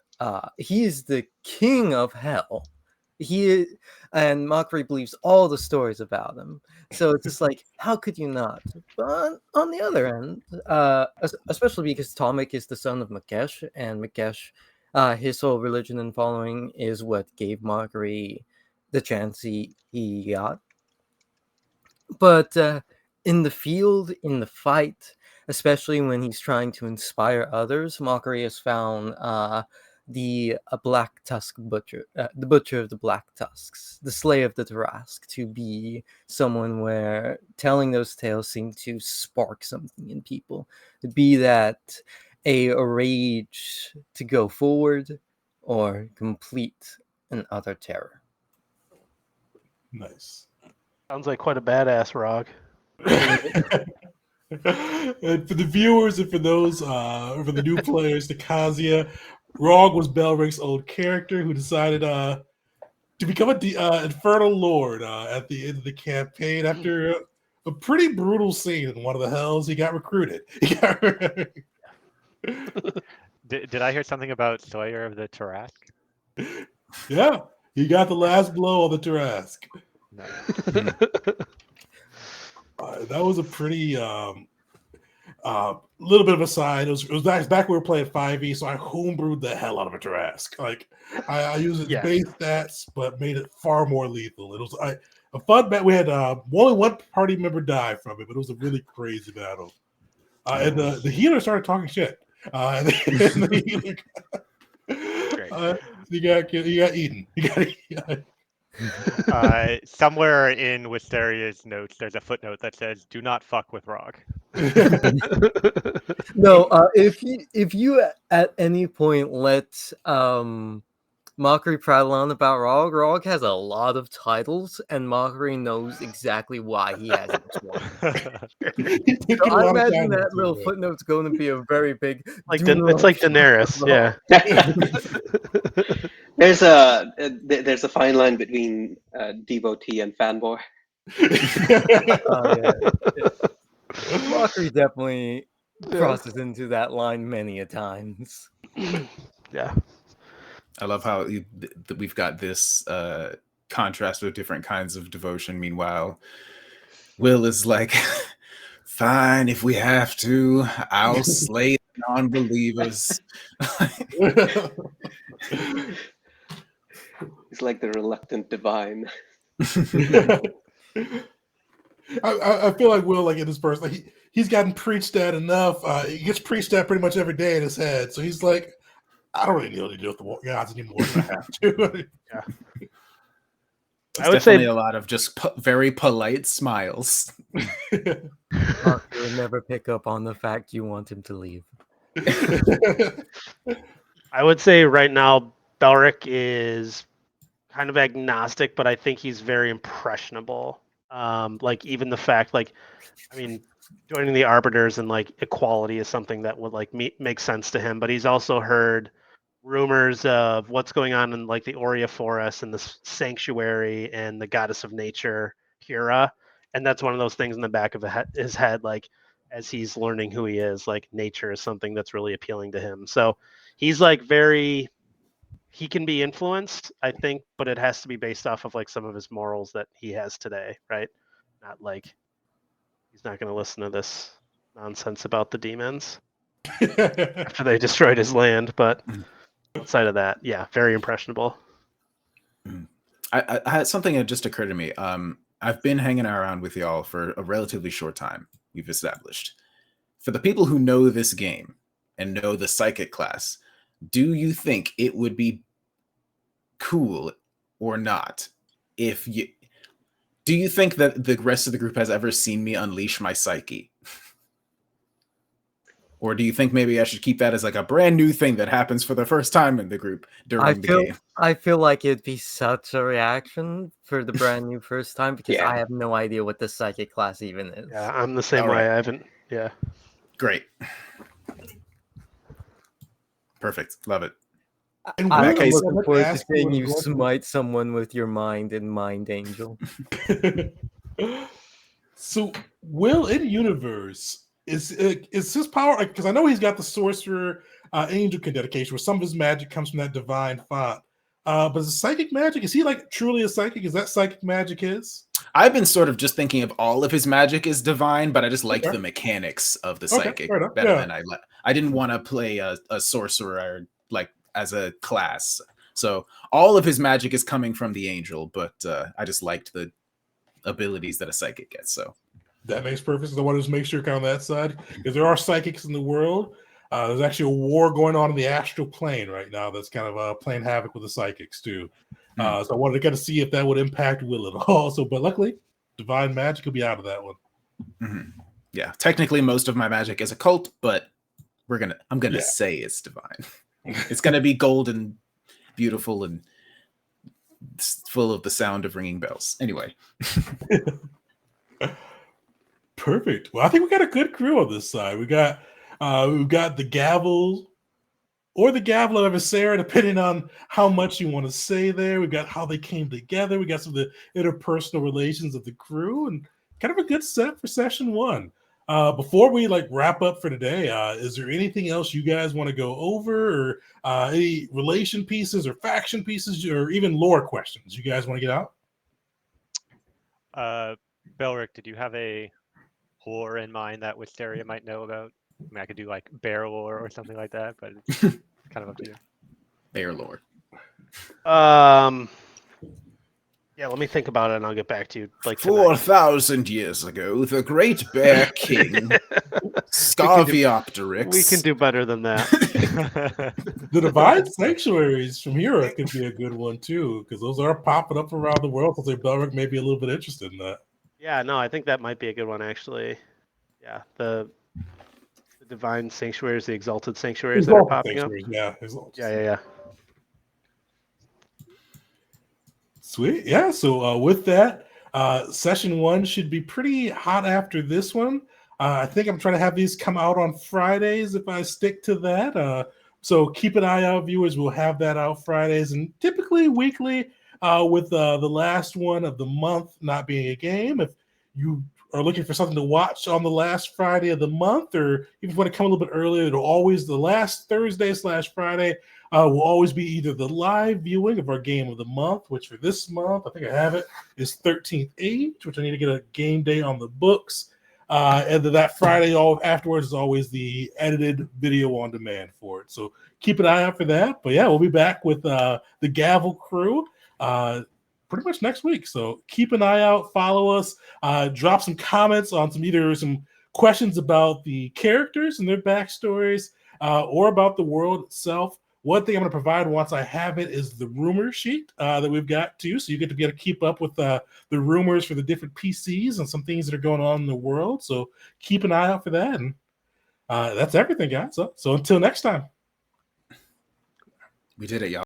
king of hell. He is, and Mockery believes all the stories about him. So it's just like, how could you not? But on the other end, especially because Tomic is the son of Makesh, and Makesh, his whole religion and following is what gave Mockery the chance he got. But in the field, in the fight, especially when he's trying to inspire others, Mockery has found the Black Tusk Butcher, the Butcher of the Black Tusks, the Slayer of the Tarask, to be someone where telling those tales seem to spark something in people. To be that a rage to go forward or complete an utter terror. Nice. Sounds like quite a badass, Rog. And for the viewers and for those for the new players to Kazia, Rog was Belrick's old character who decided to become an infernal lord at the end of the campaign after a pretty brutal scene in one of the hells. He got recruited. Did I hear something about Slayer of the Tarask? Yeah, he got the last blow on the Tarask. No. That was a pretty little bit of a side. It was back when we were playing 5e, so I homebrewed the hell out of a Tarask. Like I used its base stats, but made it far more lethal. It was a fun battle. We had only one party member die from it, but it was a really crazy battle. And the healer started talking shit. And the healer you got eaten. Somewhere in Wisteria's notes, there's a footnote that says, "Do not fuck with Rog." No, if you at any point let Mockery prattle on about Rog. Rog has a lot of titles, and Mockery knows exactly why he has each one. He did get So a I lot of imagine time that into little it. footnote's going to be a very big. It's like Daenerys, yeah. There's a fine line between devotee and fanboy. Yeah. Mockery definitely crosses into that line many a times. Yeah. I love how we've got this contrast of different kinds of devotion. Meanwhile, Will is like, fine, if we have to, I'll slay the non-believers. He's like the reluctant divine. I feel like Will, like in his first, like he's gotten preached at enough. He gets preached at pretty much every day in his head. So he's like, I don't really need to deal with the gods anymore than I have to. Yeah. There's definitely a lot of just very polite smiles. Mockery would never pick up on the fact you want him to leave. I would say right now Belric is kind of agnostic, but I think he's very impressionable. Like even the fact, like, I mean, joining the Arbiters and like equality is something that would like make sense to him. But he's also heard rumors of what's going on in like the Aurea Forest and the sanctuary and the goddess of nature, Hera, and that's one of those things in the back of his head, like as he's learning who he is, like nature is something that's really appealing to him. So he's like very he can be influenced, I think, but it has to be based off of like some of his morals that he has today, right? Not like he's not going to listen to this nonsense about the demons after they destroyed his land. But outside of that, yeah, very impressionable. I had something that just occurred to me. I've been hanging around with y'all for a relatively short time. We've established. For the people who know this game and know the psychic class, do you think it would be cool or not if you do you think that the rest of the group has ever seen me unleash my psyche? Or do you think maybe I should keep that as like a brand new thing that happens for the first time in the group during the game? I feel like it'd be such a reaction for the brand new first time because Yeah. I have no idea what the psychic class even is. Yeah, I'm the same way. I haven't. Yeah. Great. Perfect. Love it. And I'm that case, looking forward to ask seeing you you smite someone with your mind and mind angel. So, Will in universe is his power? Because I know he's got the sorcerer angel dedication, where some of his magic comes from that divine font. But is psychic magic? Is he like truly a psychic? Is that psychic magic his? I've been sort of just thinking of all of his magic is divine, but I just liked the mechanics of the psychic better than I didn't want to play a sorcerer like as a class. So all of his magic is coming from the angel, but I just liked the abilities that a psychic gets. So that makes perfect sense. I want to just make sure kind of that side, because there are psychics in the world. There's actually a war going on in the astral plane right now that's kind of playing havoc with the psychics too. So I wanted to kind of see if that would impact Will at all. So, but luckily, divine magic will be out of that one. Mm-hmm. Yeah, technically most of my magic is occult, but I'm gonna say it's divine. It's gonna be golden, beautiful, and full of the sound of ringing bells. Anyway. Perfect. Well, I think we got a good crew on this side. We've got the gavel or the gavel of Sarah, depending on how much you want to say there. We've got how they came together. We got some of the interpersonal relations of the crew, and kind of a good set for session one. Before we wrap up for today, is there anything else you guys want to go over, or any relation pieces or faction pieces, or even lore questions you guys want to get out? Belric, did you have a lore in mind that Wisteria might know about? I mean, I could do like bear lore or something like that, but it's kind of up to you. Bear lore. Yeah, let me think about it and I'll get back to you. Like 4,000 years ago, the great bear king, Scarviopteryx. We can do better than that. The divine sanctuaries from Europe could be a good one too, because those are popping up around the world. So Belric may be a little bit interested in that. Yeah, no, I think that might be a good one actually. Yeah, the divine sanctuaries, the exalted sanctuaries that are popping up. Yeah, Yeah. Sweet. Yeah. So with that, session 1 should be pretty hot after this one. I think I'm trying to have these come out on Fridays if I stick to that. So keep an eye out, viewers. We'll have that out Fridays and typically weekly, with the last one of the month not being a game. If you are looking for something to watch on the last Friday of the month, or if you want to come a little bit earlier, it'll always the last Thursday/Friday will always be either the live viewing of our game of the month, which for this month, I think I have it, is 13th Age, which I need to get a game day on the books. And then that Friday all afterwards is always the edited video on demand for it. So keep an eye out for that. But yeah, we'll be back with the Gavel crew pretty much next week. So keep an eye out, follow us, drop some comments on some questions about the characters and their backstories, or about the world itself. One thing I'm going to provide once I have it is the rumor sheet that we've got too. So you get to be able to keep up with the rumors for the different PCs and some things that are going on in the world. So keep an eye out for that. And that's everything, guys. So until next time. We did it, y'all.